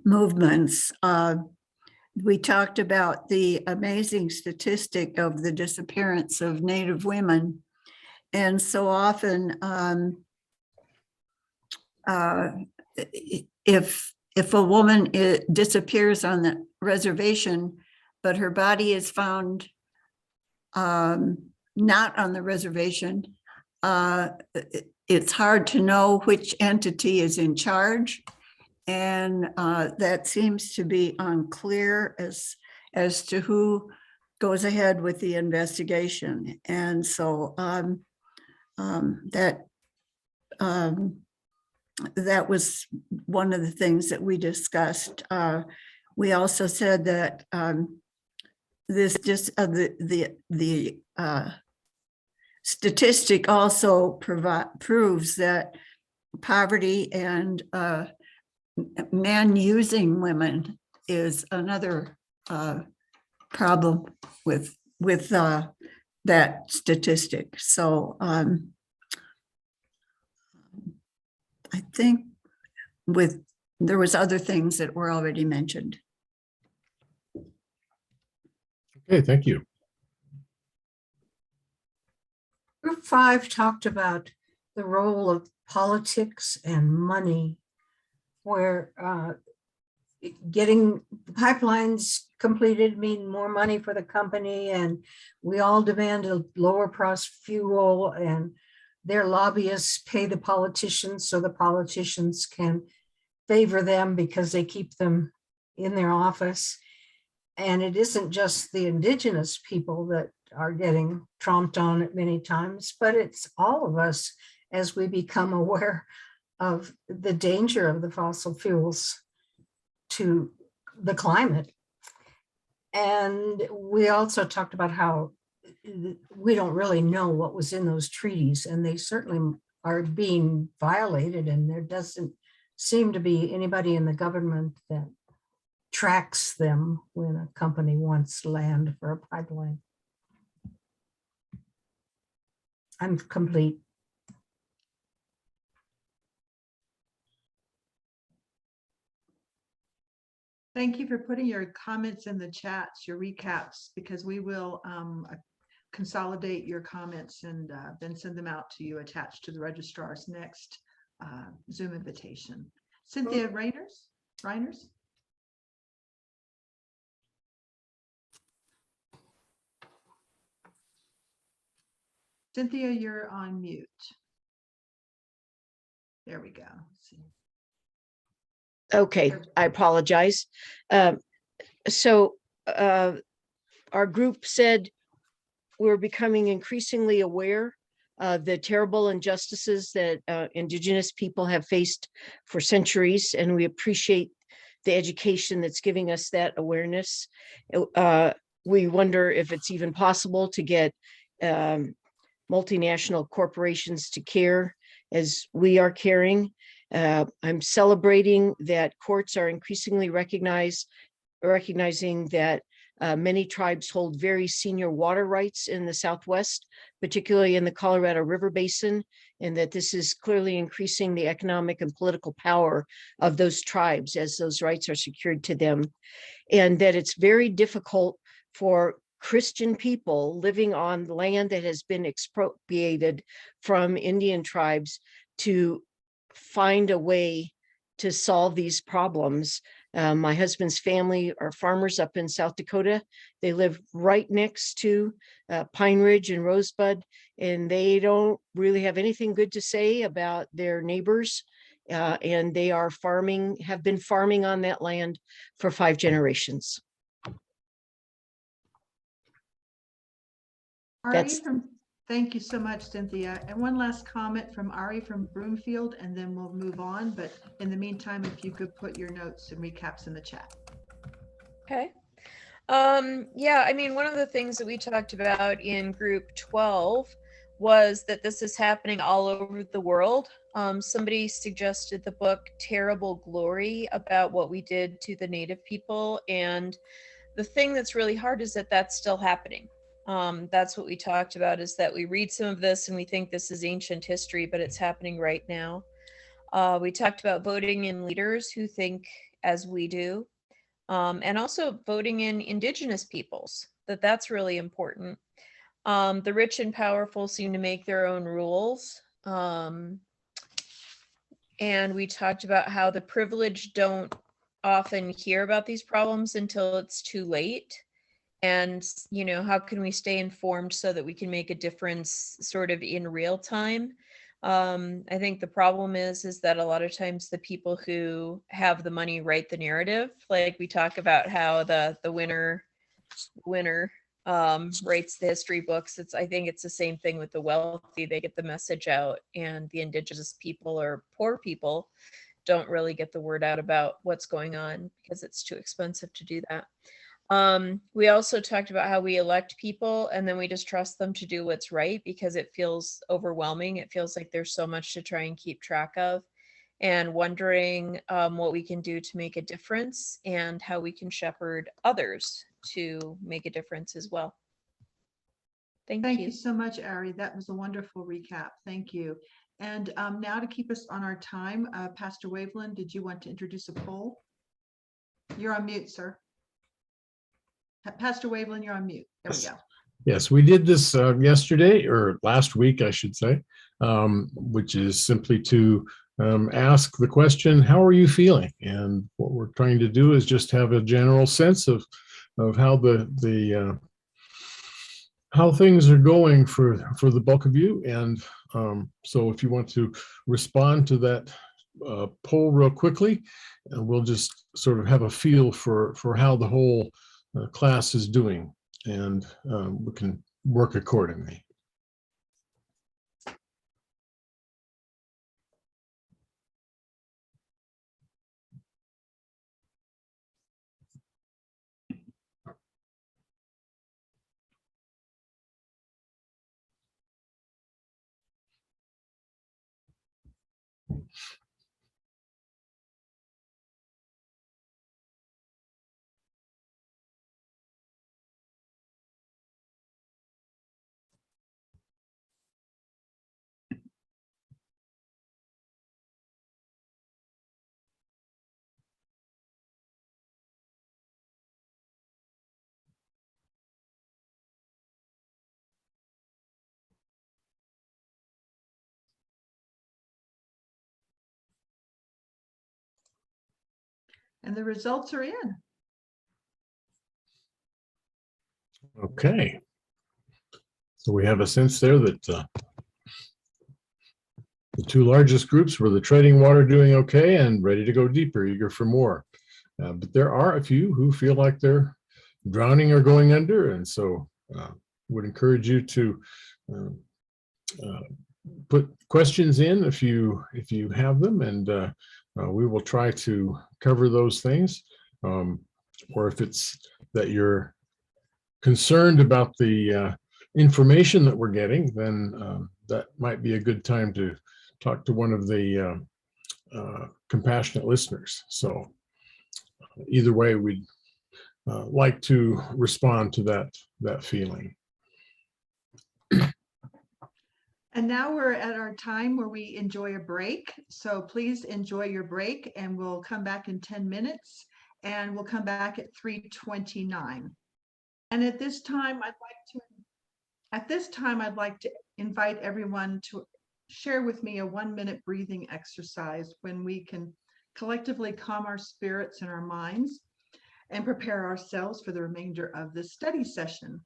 movements. We talked about the amazing statistic of the disappearance of Native women. And so often, if a woman disappears on the reservation, but her body is found not on the reservation, it's hard to know which entity is in charge. And that seems to be unclear as to who goes ahead with the investigation. And so that was one of the things that we discussed. We also said that the statistic also proves that poverty and men using women is another problem with that statistic. So I think there was other things that were already mentioned. Okay, thank you. Group 5 talked about the role of politics and money, where getting pipelines completed mean more money for the company, and we all demand a lower price fuel, and their lobbyists pay the politicians so the politicians can favor them because they keep them in their office. And it isn't just the indigenous people that are getting tromped on at many times, but it's all of us as we become aware of the danger of the fossil fuels to the climate. And we also talked about how we don't really know what was in those treaties, and they certainly are being violated, and there doesn't seem to be anybody in the government that tracks them when a company wants land for a pipeline. I'm complete. Thank you for putting your comments in the chats, your recaps, because we will consolidate your comments and then send them out to you attached to the registrar's next Zoom invitation. Cynthia Reiners? Cynthia, you're on mute. There we go. Let's see. Okay, I apologize. So our group said we're becoming increasingly aware of the terrible injustices that Indigenous people have faced for centuries, and we appreciate the education that's giving us that awareness. We wonder if it's even possible to get multinational corporations to care as we are caring. I'm celebrating that courts are increasingly recognizing that many tribes hold very senior water rights in the Southwest, particularly in the Colorado River Basin, and that this is clearly increasing the economic and political power of those tribes as those rights are secured to them, and that it's very difficult for Christian people living on land that has been expropriated from Indian tribes to find a way to solve these problems. My husband's family are farmers up in South Dakota. They live right next to Pine Ridge and Rosebud, and they don't really have anything good to say about their neighbors. And they are have been farming on that land for 5 generations. Thank you so much, Cynthia. And one last comment from Ari from Broomfield, and then we'll move on. But in the meantime, if you could put your notes and recaps in the chat. Okay. Yeah, I mean, one of the things that we talked about in group 12 was that this is happening all over the world. Somebody suggested the book Terrible Glory about what we did to the Native people. And the thing that's really hard is that that's still happening. That's what we talked about, is that we read some of this and we think this is ancient history, but it's happening right now. We talked about voting in leaders who think as we do, and also voting in indigenous peoples, that's really important. The rich and powerful seem to make their own rules. And we talked about how the privileged don't often hear about these problems until it's too late. And, you know, how can we stay informed so that we can make a difference sort of in real time? I think the problem is that a lot of times the people who have the money write the narrative. Like we talk about how the winner writes the history books. I think it's the same thing with the wealthy. They get the message out, and the indigenous people or poor people don't really get the word out about what's going on because it's too expensive to do that. We also talked about how we elect people and then we just trust them to do what's right because it feels overwhelming. It feels like there's so much to try and keep track of, and wondering what we can do to make a difference and how we can shepherd others to make a difference as well. Thank you so much, Ari. That was a wonderful recap. Thank you. And now to keep us on our time, Pastor Waveland, did you want to introduce a poll? You're on mute, sir. Pastor Waveland, you're on mute. There we go. Yes, we did this yesterday, or last week, I should say, which is simply to ask the question, how are you feeling? And what we're trying to do is just have a general sense of how how things are going for the bulk of you. And so if you want to respond to that poll real quickly, we'll just sort of have a feel for how the whole class is doing, and we can work accordingly. and the results are in. Okay. So we have a sense there that the two largest groups were the treading water doing okay and ready to go deeper, eager for more. But there are a few who feel like they're drowning or going under, and so would encourage you to put questions in if you have them, and we will try to cover those things. Or if it's that you're concerned about the information that we're getting, then that might be a good time to talk to one of the compassionate listeners. So either way, we'd like to respond to that feeling. And now we're at our time where we enjoy a break. So please enjoy your break, and we'll come back in 10 minutes, and we'll come back at 3:29. And at this time, I'd like to invite everyone to share with me a 1-minute breathing exercise when we can collectively calm our spirits and our minds and prepare ourselves for the remainder of this study session.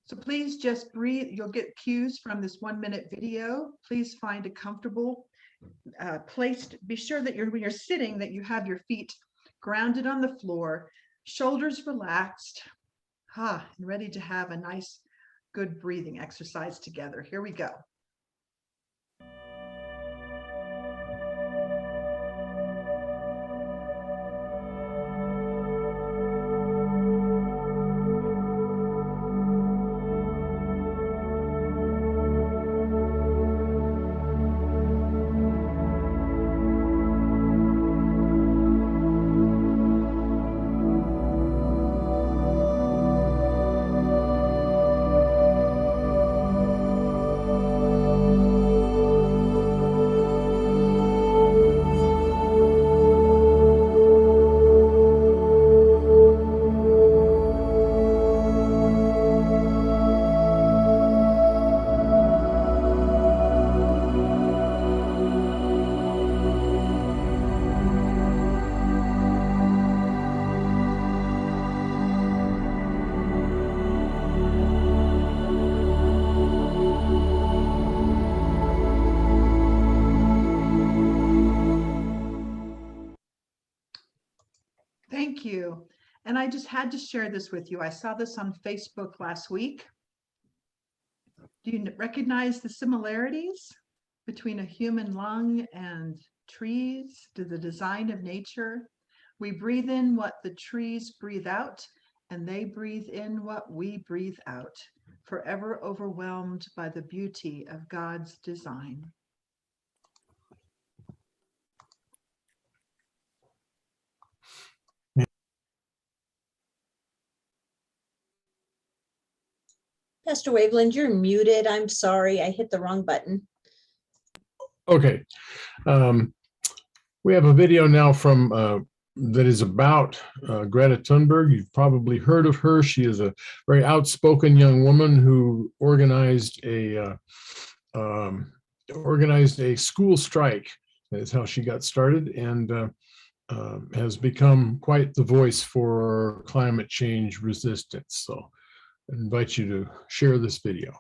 So please just breathe. You'll get cues from this 1-minute video. Please find a comfortable place. Be sure that when you're sitting, that you have your feet grounded on the floor, shoulders relaxed, and ready to have a nice, good breathing exercise together. Here we go. Thank you. And I just had to share this with you. I saw this on Facebook last week. Do you recognize the similarities between a human lung and trees, to the design of nature? We breathe in what the trees breathe out, and they breathe in what we breathe out, forever overwhelmed by the beauty of God's design. Pastor Waveland, you're muted. I'm sorry, I hit the wrong button. Okay. We have a video now from that is about Greta Thunberg. You've probably heard of her. She is a very outspoken young woman who organized a school strike. That's how she got started, and has become quite the voice for climate change resistance. So I invite you to share this video.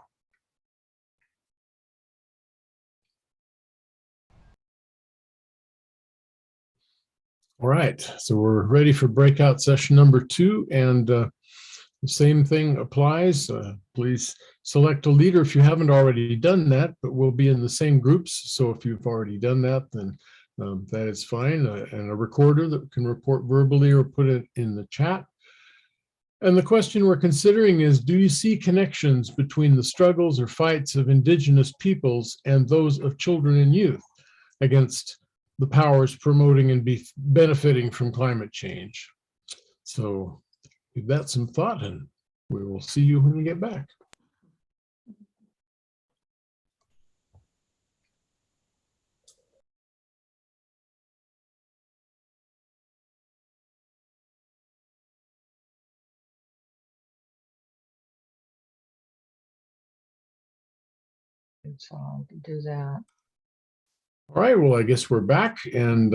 All right, so we're ready for breakout session number 2, and the same thing applies. Please select a leader if you haven't already done that, but we'll be in the same groups. So if you've already done that, then that is fine. And a recorder that can report verbally or put it in the chat. And the question we're considering is, do you see connections between the struggles or fights of indigenous peoples and those of children and youth against the powers promoting and benefiting from climate change? So give that some thought, and we will see you when we get back. So I'll do that. All right, well, I guess we're back, and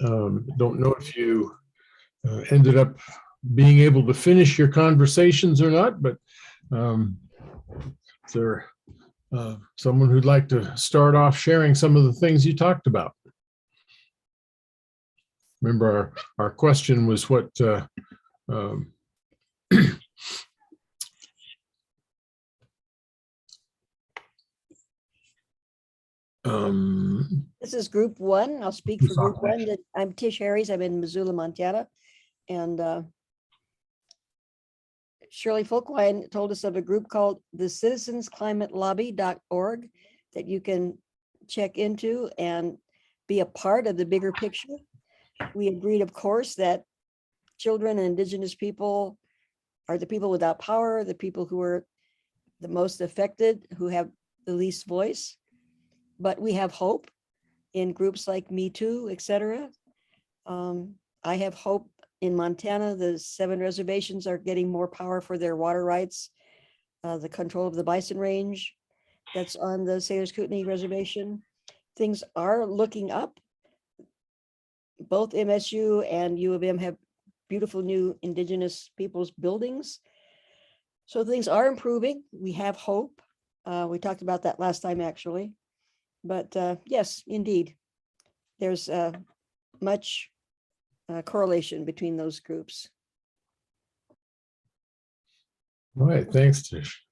Don't know if you ended up being able to finish your conversations or not, but is there someone who'd like to start off sharing some of the things you talked about? Remember, our question was what This is group one. I'll speak for group one. I'm Tish Harries. I'm in Missoula, Montana. And Shirley Folkwine told us of a group called the citizensclimatelobby.org that you can check into and be a part of the bigger picture. We agreed, of course, that children and indigenous people are the people without power, the people who are the most affected, who have the least voice. But we have hope in groups like Me Too, etc. I have hope in Montana. The 7 reservations are getting more power for their water rights. The control of the bison range that's on the Sailors Kootenai Reservation. Things are looking up. Both MSU and U of M have beautiful new indigenous people's buildings. So things are improving. We have hope. We talked about that last time, actually. But yes, indeed, there's much correlation between those groups. All right, thanks, Tish.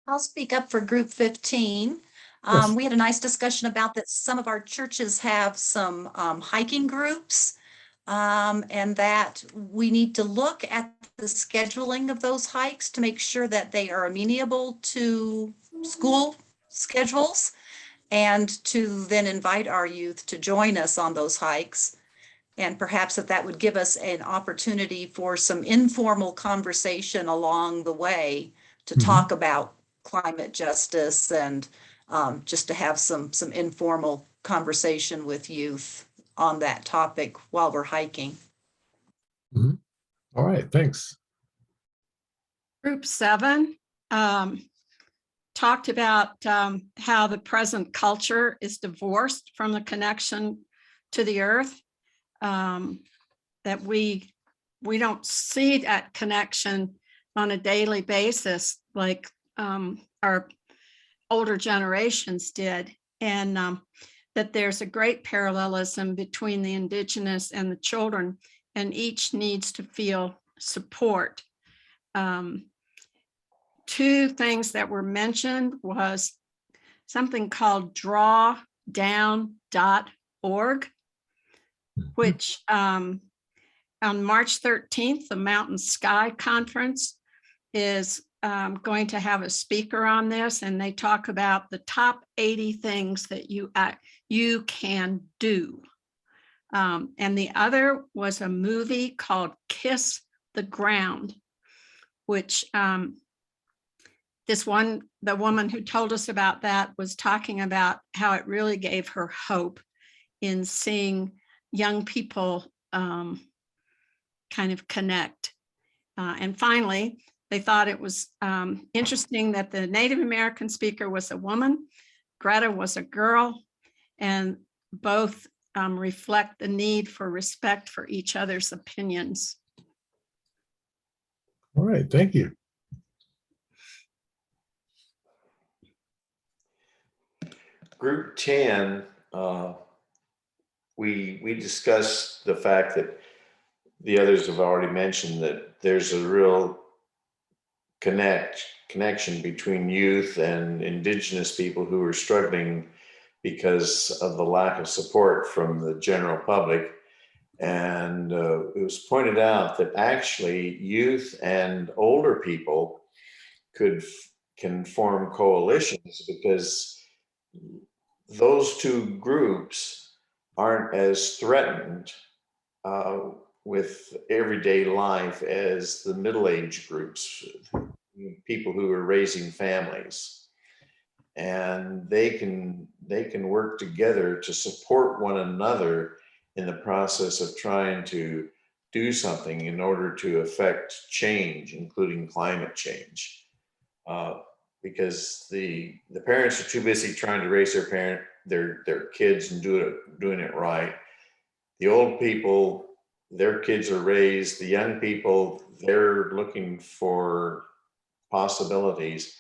I'll speak up for group 15. Yes. We had a nice discussion about that some of our churches have some hiking groups, and that we need to look at the scheduling of those hikes to make sure that they are amenable to school schedules, and to then invite our youth to join us on those hikes. And perhaps that would give us an opportunity for some informal conversation along the way to talk about climate justice and just to have some informal conversation with youth on that topic while we're hiking. All right, thanks. Group 7 talked about how the present culture is divorced from the connection to the earth, that we don't see that connection on a daily basis like our older generations did, and that there's a great parallelism between the indigenous and the children, and each needs to feel support. 2 things that were mentioned was something called drawdown.org, which on March 13th, the Mountain Sky Conference is going to have a speaker on this, and they talk about the top 80 things that you can do. And the other was a movie called Kiss the Ground, which the woman who told us about that was talking about how it really gave her hope in seeing young people kind of connect. And finally, they thought it was interesting that the Native American speaker was a woman, Greta was a girl, and both reflect the need for respect for each other's opinions. All right, thank you. Group 10, we discussed the fact that the others have already mentioned that there's a real connection between youth and indigenous people who are struggling because of the lack of support from the general public. And it was pointed out that actually youth and older people can form coalitions because those 2 groups aren't as threatened with everyday life as the middle-aged groups, people who are raising families. And they can work together to support one another in the process of trying to do something in order to affect change, including climate change. Because the parents are too busy trying to raise their kids and doing it right. The old people, their kids are raised. The young people, they're looking for possibilities.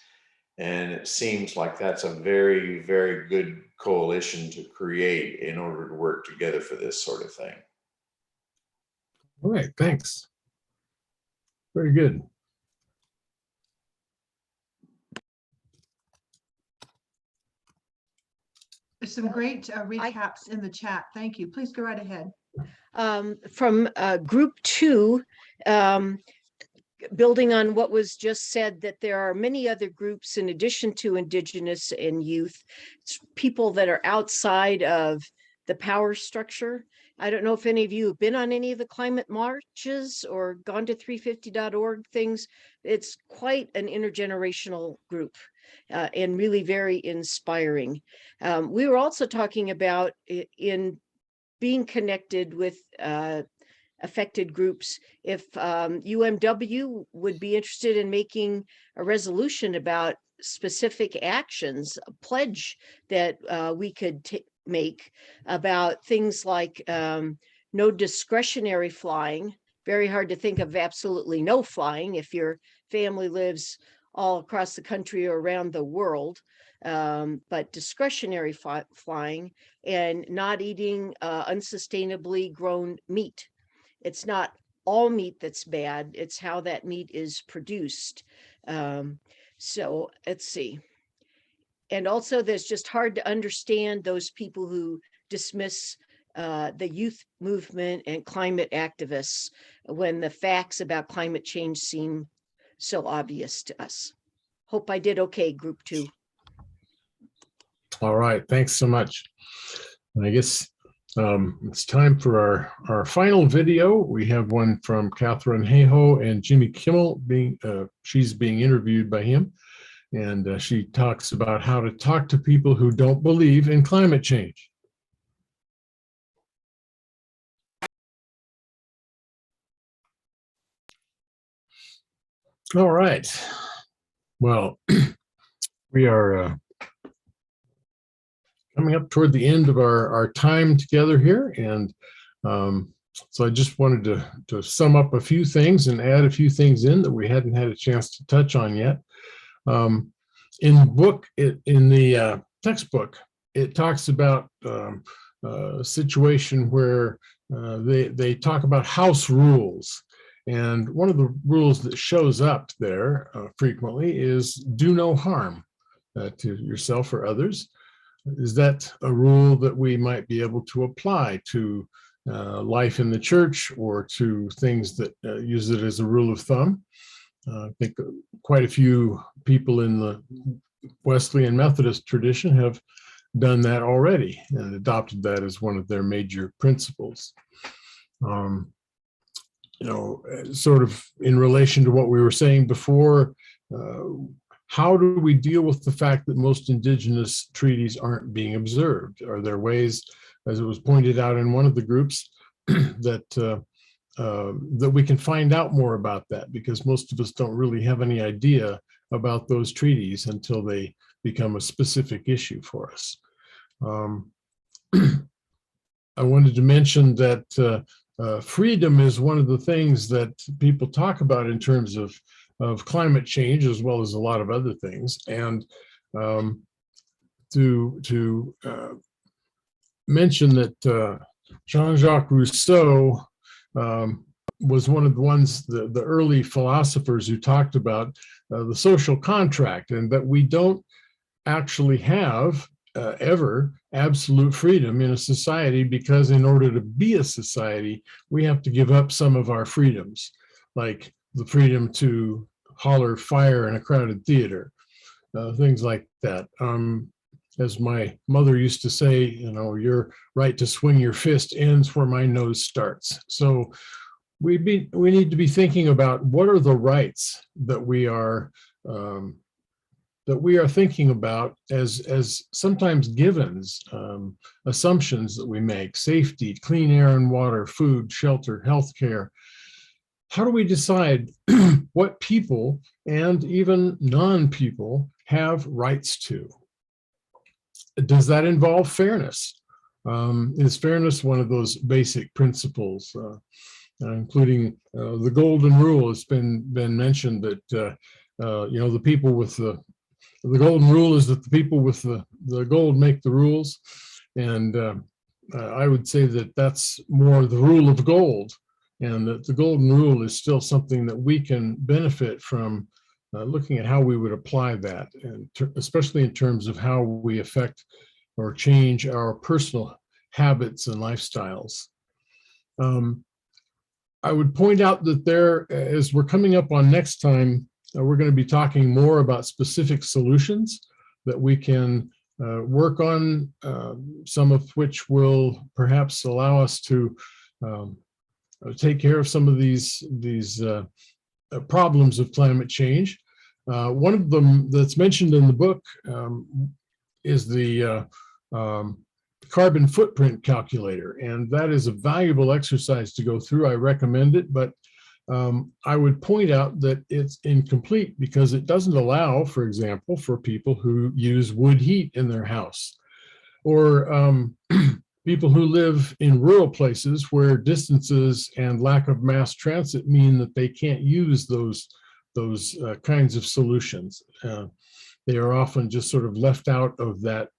And it seems like that's a very, very good coalition to create in order to work together for this sort of thing. All right, thanks. Very good. There's some great recaps in the chat. Thank you. Please go right ahead. From group 2, building on what was just said, that there are many other groups in addition to Indigenous and youth, people that are outside of the power structure. I don't know if any of you have been on any of the climate marches or gone to 350.org things. It's quite an intergenerational group and really very inspiring. We were also talking about in being connected with affected groups, if UMW would be interested in making a resolution about specific actions, a pledge that we could make about things like no discretionary flying. Very hard to think of absolutely no flying if your family lives all across the country or around the world, but discretionary flying and not eating unsustainably grown meat. It's not all meat that's bad, it's how that meat is produced. So let's see. And also there's just hard to understand those people who dismiss the youth movement and climate activists when the facts about climate change seem so obvious to us. Hope I did okay, group 2. All right, thanks so much. I guess it's time for our final video. We have one from Kathryn Hayhoe and Jimmy Kimmel. She's being interviewed by him, and she talks about how to talk to people who don't believe in climate change. All right. Well, we are coming up toward the end of our time together here. And so I just wanted to sum up a few things and add a few things in that we hadn't had a chance to touch on yet. In the textbook, it talks about a situation where they talk about house rules. And one of the rules that shows up there frequently is do no harm to yourself or others. Is that a rule that we might be able to apply to life in the church or to things that use it as a rule of thumb? I think quite a few people in the Wesleyan Methodist tradition have done that already and adopted that as one of their major principles. Sort of in relation to what we were saying before, how do we deal with the fact that most Indigenous treaties aren't being observed? Are there ways, as it was pointed out in one of the groups, that we can find out more about that? Because most of us don't really have any idea about those treaties until they become a specific issue for us. I wanted to mention that freedom is one of the things that people talk about in terms of climate change, as well as a lot of other things. And to mention that Jean-Jacques Rousseau was one of the ones, the early philosophers who talked about the social contract, and that we don't actually have ever absolute freedom in a society, because in order to be a society, we have to give up some of our freedoms, like the freedom to holler fire in a crowded theater, things like that. As my mother used to say, your right to swing your fist ends where my nose starts. So we need to be thinking about what are the rights that we are thinking about as sometimes givens, assumptions that we make: safety, clean air and water, food, shelter, healthcare. How do we decide what people and even non-people have rights to? does that involve fairness? Is fairness one of those basic principles, including the golden rule? Has been mentioned that the people with the golden rule is that the people with the gold make the rules, and I would say that that's more the rule of gold, and that the golden rule is still something that we can benefit from, looking at how we would apply that, and especially in terms of how we affect or change our personal habits and lifestyles. I would point out that there, as we're coming up on next time, we're going to be talking more about specific solutions that we can work on, some of which will perhaps allow us to take care of some of these problems of climate change. One of them that's mentioned in the book is the carbon footprint calculator, and that is a valuable exercise to go through. I recommend it, but I would point out that it's incomplete because it doesn't allow, for example, for people who use wood heat in their house, or people who live in rural places where distances and lack of mass transit mean that they can't use those kinds of solutions. They are often just sort of left out of that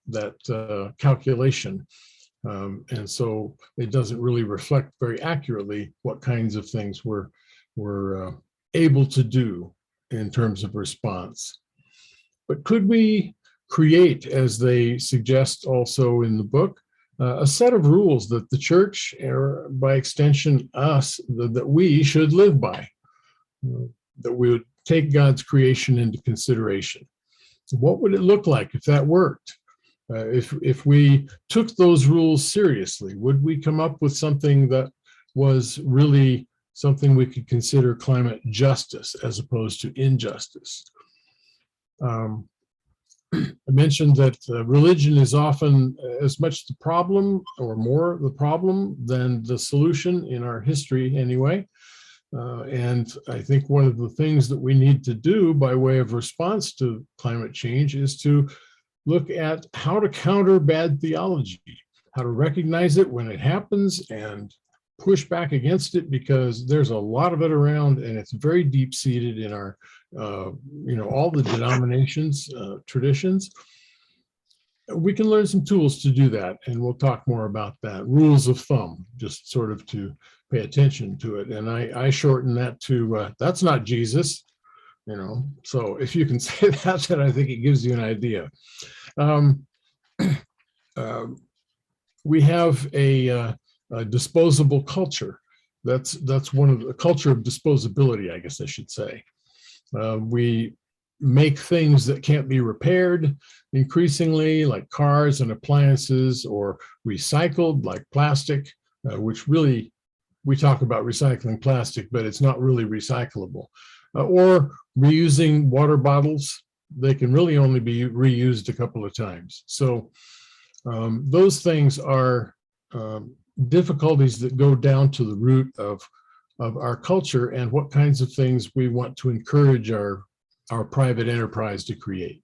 calculation. And so it doesn't really reflect very accurately what kinds of things we're able to do in terms of response. But could we create, as they suggest also in the book, a set of rules that the church, or by extension us, that we should live by, that we would take God's creation into consideration? What would it look like if that worked? If we took those rules seriously, would we come up with something that was really something we could consider climate justice as opposed to injustice? I mentioned that religion is often as much the problem, or more the problem, than the solution in our history anyway. And I think one of the things that we need to do by way of response to climate change is to look at how to counter bad theology, how to recognize it when it happens and push back against it, because there's a lot of it around, and it's very deep-seated in our, all the denominations, traditions. We can learn some tools to do that, and we'll talk more about that. Rules of thumb, just sort of to pay attention to it. And I shorten that to, that's not Jesus, So if you can say that, then I think it gives you an idea. We have a disposable culture. That's one of the culture of disposability, I guess I should say. We make things that can't be repaired increasingly, like cars and appliances, or recycled, like plastic, which really, we talk about recycling plastic, but it's not really recyclable. Or reusing water bottles. They can really only be reused a couple of times. So those things are difficulties that go down to the root of our culture and what kinds of things we want to encourage our private enterprise to create.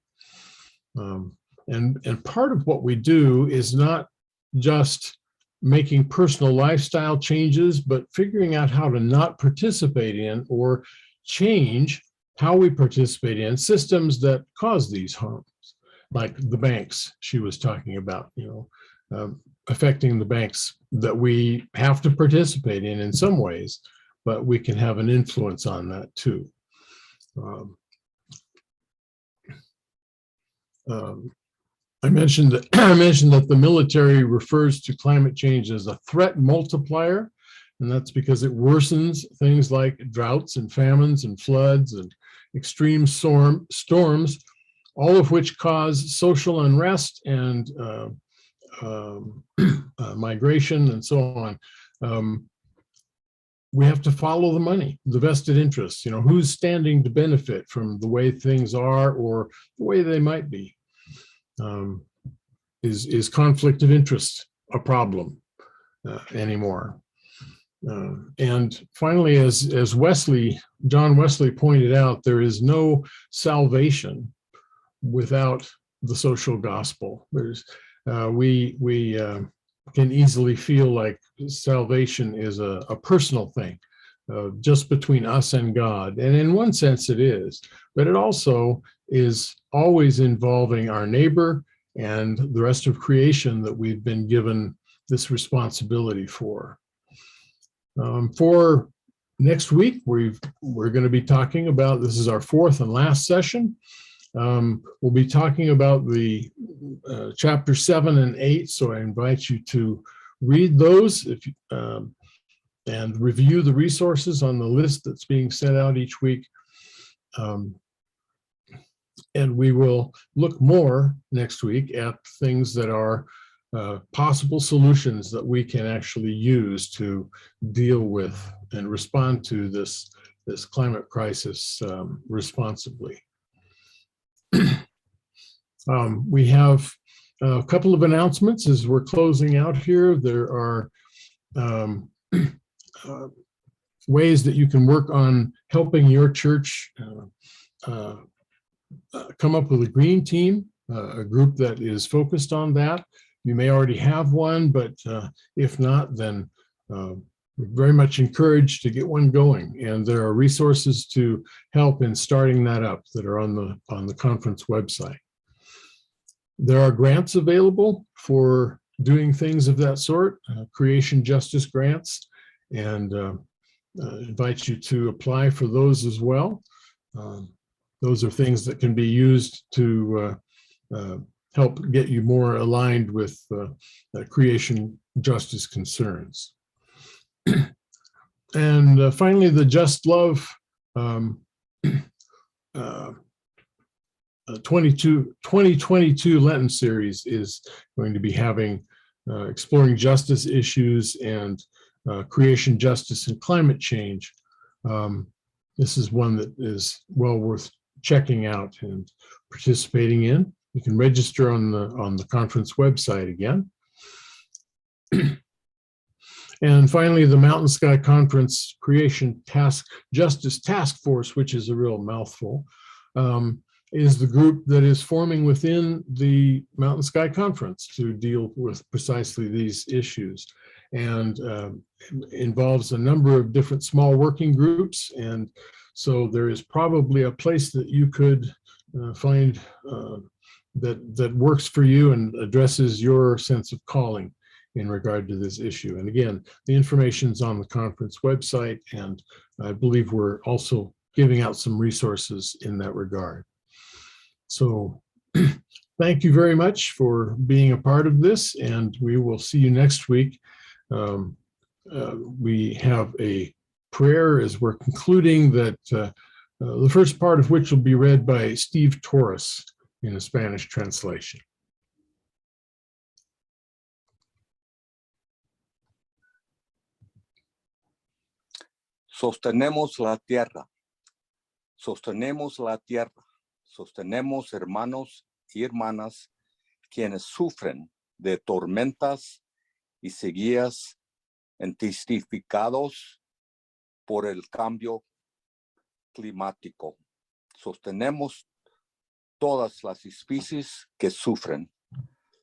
And part of what we do is not just making personal lifestyle changes, but figuring out how to not participate in or change how we participate in systems that cause these harms, like the banks she was talking about, affecting the banks that we have to participate in some ways, but we can have an influence on that too. I mentioned that the military refers to climate change as a threat multiplier, and that's because it worsens things like droughts and famines and floods and extreme storms, all of which cause social unrest and migration and so on. We have to follow the money, the vested interests, who's standing to benefit from the way things are or the way they might be. Is conflict of interest a problem anymore? And finally, as John Wesley pointed out, there is no salvation without the social gospel. we can easily feel like salvation is a personal thing, just between us and God. And in one sense it is, but it also is always involving our neighbor and the rest of creation that we've been given this responsibility for. For next week, we're going to be talking about, this is our fourth and last session. We'll be talking about the chapter 7 and 8. So I invite you to read those if you, and review the resources on the list that's being sent out each week. And we will look more next week at things that are possible solutions that we can actually use to deal with and respond to this climate crisis responsibly. We have a couple of announcements as we're closing out here. There are ways that you can work on helping your church come up with a green team, a group that is focused on that. You may already have one, but if not, then we're very much encouraged to get one going. And there are resources to help in starting that up that are on the conference website. There are grants available for doing things of that sort, creation justice grants, and invite you to apply for those as well. Those are things that can be used to help get you more aligned with creation justice concerns. And finally, the Just Love 2022 Lenten series is going to be having exploring justice issues and creation justice and climate change. This is one that is well worth checking out and participating in. You can register on the conference website again. And finally, the Mountain Sky Conference Creation Justice Task Force, which is a real mouthful, is the group that is forming within the Mountain Sky Conference to deal with precisely these issues, and involves a number of different small working groups. And so there is probably a place that you could find that works for you and addresses your sense of calling in regard to this issue. And again, the information's on the conference website, and I believe we're also giving out some resources in that regard. So thank you very much for being a part of this, and we will see you next week. We have a prayer as we're concluding that the first part of which will be read by Steve Torres in a Spanish translation. Sostenemos la tierra, sostenemos la tierra, sostenemos hermanos y hermanas quienes sufren de tormentas y sequías intensificados por el cambio climático. Sostenemos todas las especies que sufren.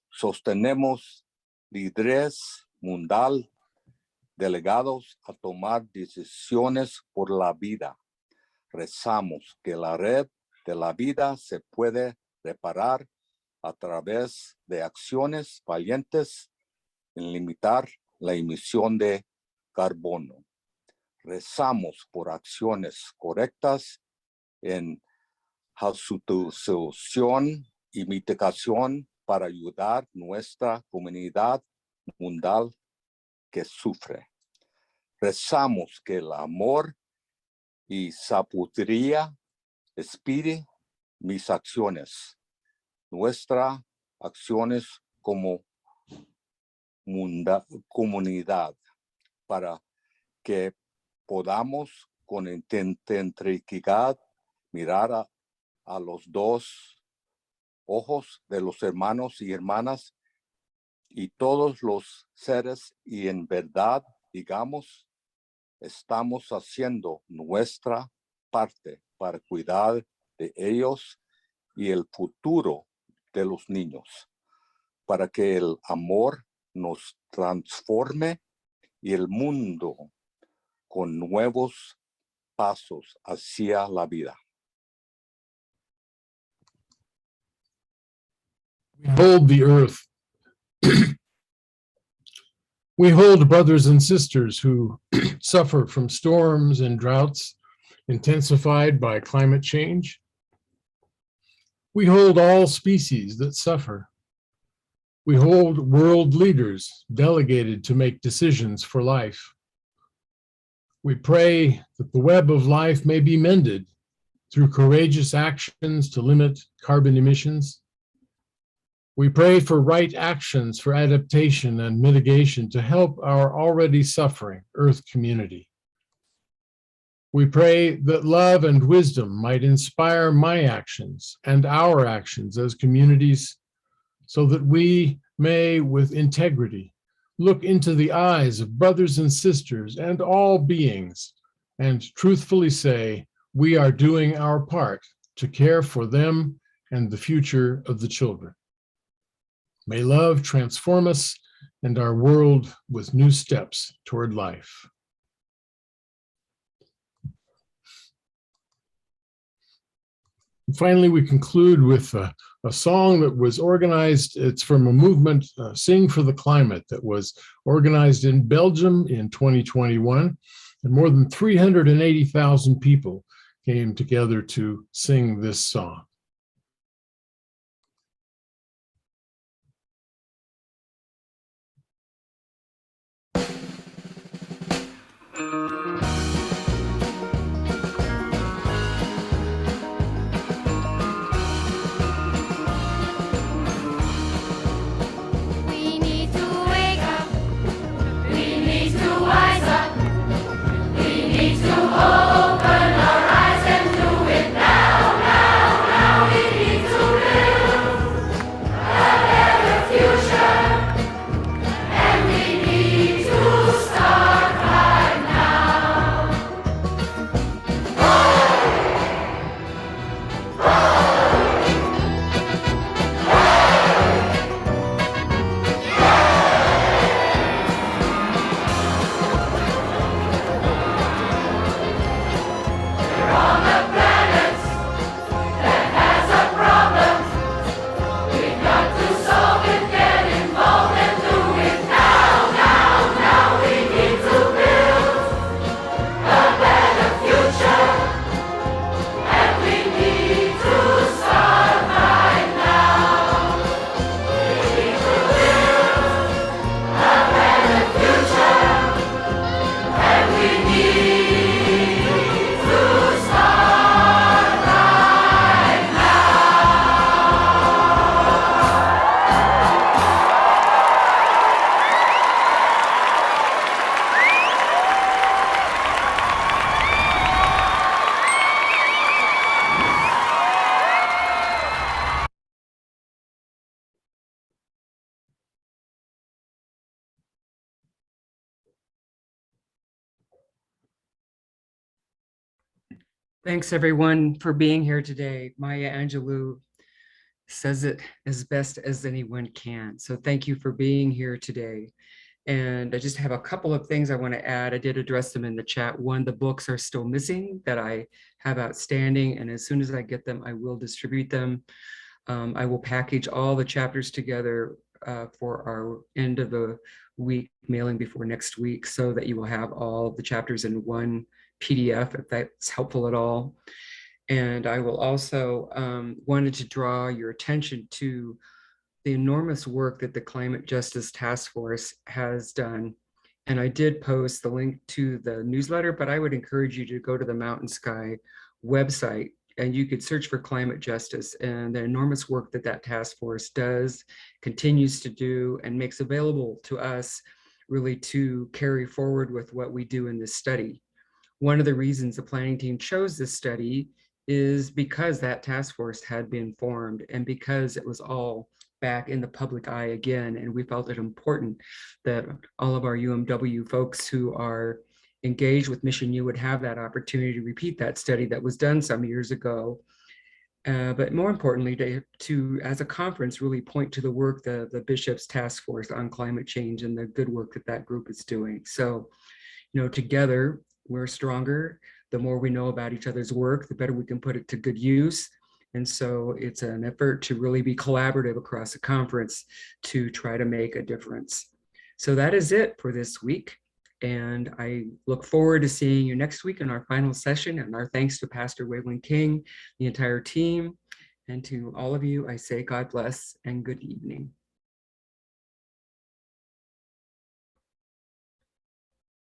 Sostenemos líderes mundial delegados a tomar decisiones por la vida. Rezamos que la red de la vida se puede reparar a través de acciones valientes en limitar la emisión de carbono. Rezamos por acciones correctas en sustitución y mitigación para ayudar a nuestra comunidad mundial que sufre. Rezamos que el amor y sabiduría inspire mis acciones, nuestras acciones como comunidad, para que podamos con integridad mirar a los dos ojos de los hermanos y hermanas y todos los seres, y en verdad digamos, estamos haciendo nuestra parte para cuidar de ellos y el futuro de los niños, para que el amor nos transforme y el mundo con nuevos pasos hacia la vida. We hold the earth. We hold brothers and sisters who suffer from storms and droughts intensified by climate change. We hold all species that suffer. We hold world leaders delegated to make decisions for life. We pray that the web of life may be mended through courageous actions to limit carbon emissions. We pray for right actions for adaptation and mitigation to help our already suffering Earth community. We pray that love and wisdom might inspire my actions and our actions as communities, so that we may, with integrity, look into the eyes of brothers and sisters and all beings and truthfully say, we are doing our part to care for them and the future of the children. May love transform us and our world with new steps toward life. And finally, we conclude with a song that was organized. It's from a movement, Sing for the Climate, that was organized in Belgium in 2021. And more than 380,000 people came together to sing this song. Thanks everyone for being here today. Maya Angelou says it as best as anyone can. So thank you for being here today. And I just have a couple of things I want to add. I did address them in the chat. One, the books are still missing that I have outstanding. And as soon as I get them, I will distribute them. I will package all the chapters together for our end of the week mailing before next week, so that you will have all the chapters in one PDF, if that's helpful at all. And I will also wanted to draw your attention to the enormous work that the Climate Justice Task Force has done. And I did post the link to the newsletter, but I would encourage you to go to the Mountain Sky website and you could search for climate justice and the enormous work that that task force does, continues to do, and makes available to us really to carry forward with what we do in this study. One of the reasons the planning team chose this study is because that task force had been formed and because it was all back in the public eye again. And we felt it important that all of our UMW folks who are engaged with Mission U would have that opportunity to repeat that study that was done some years ago. but more importantly, to, as a conference, really point to the work the Bishop's Task Force on Climate Change and the good work that group is doing. So, together we're stronger. The more we know about each other's work, the better we can put it to good use. And so it's an effort to really be collaborative across the conference to try to make a difference. So that is it for this week. And I look forward to seeing you next week in our final session. And our thanks to Pastor Waveland King, the entire team, and to all of you, I say God bless and good evening.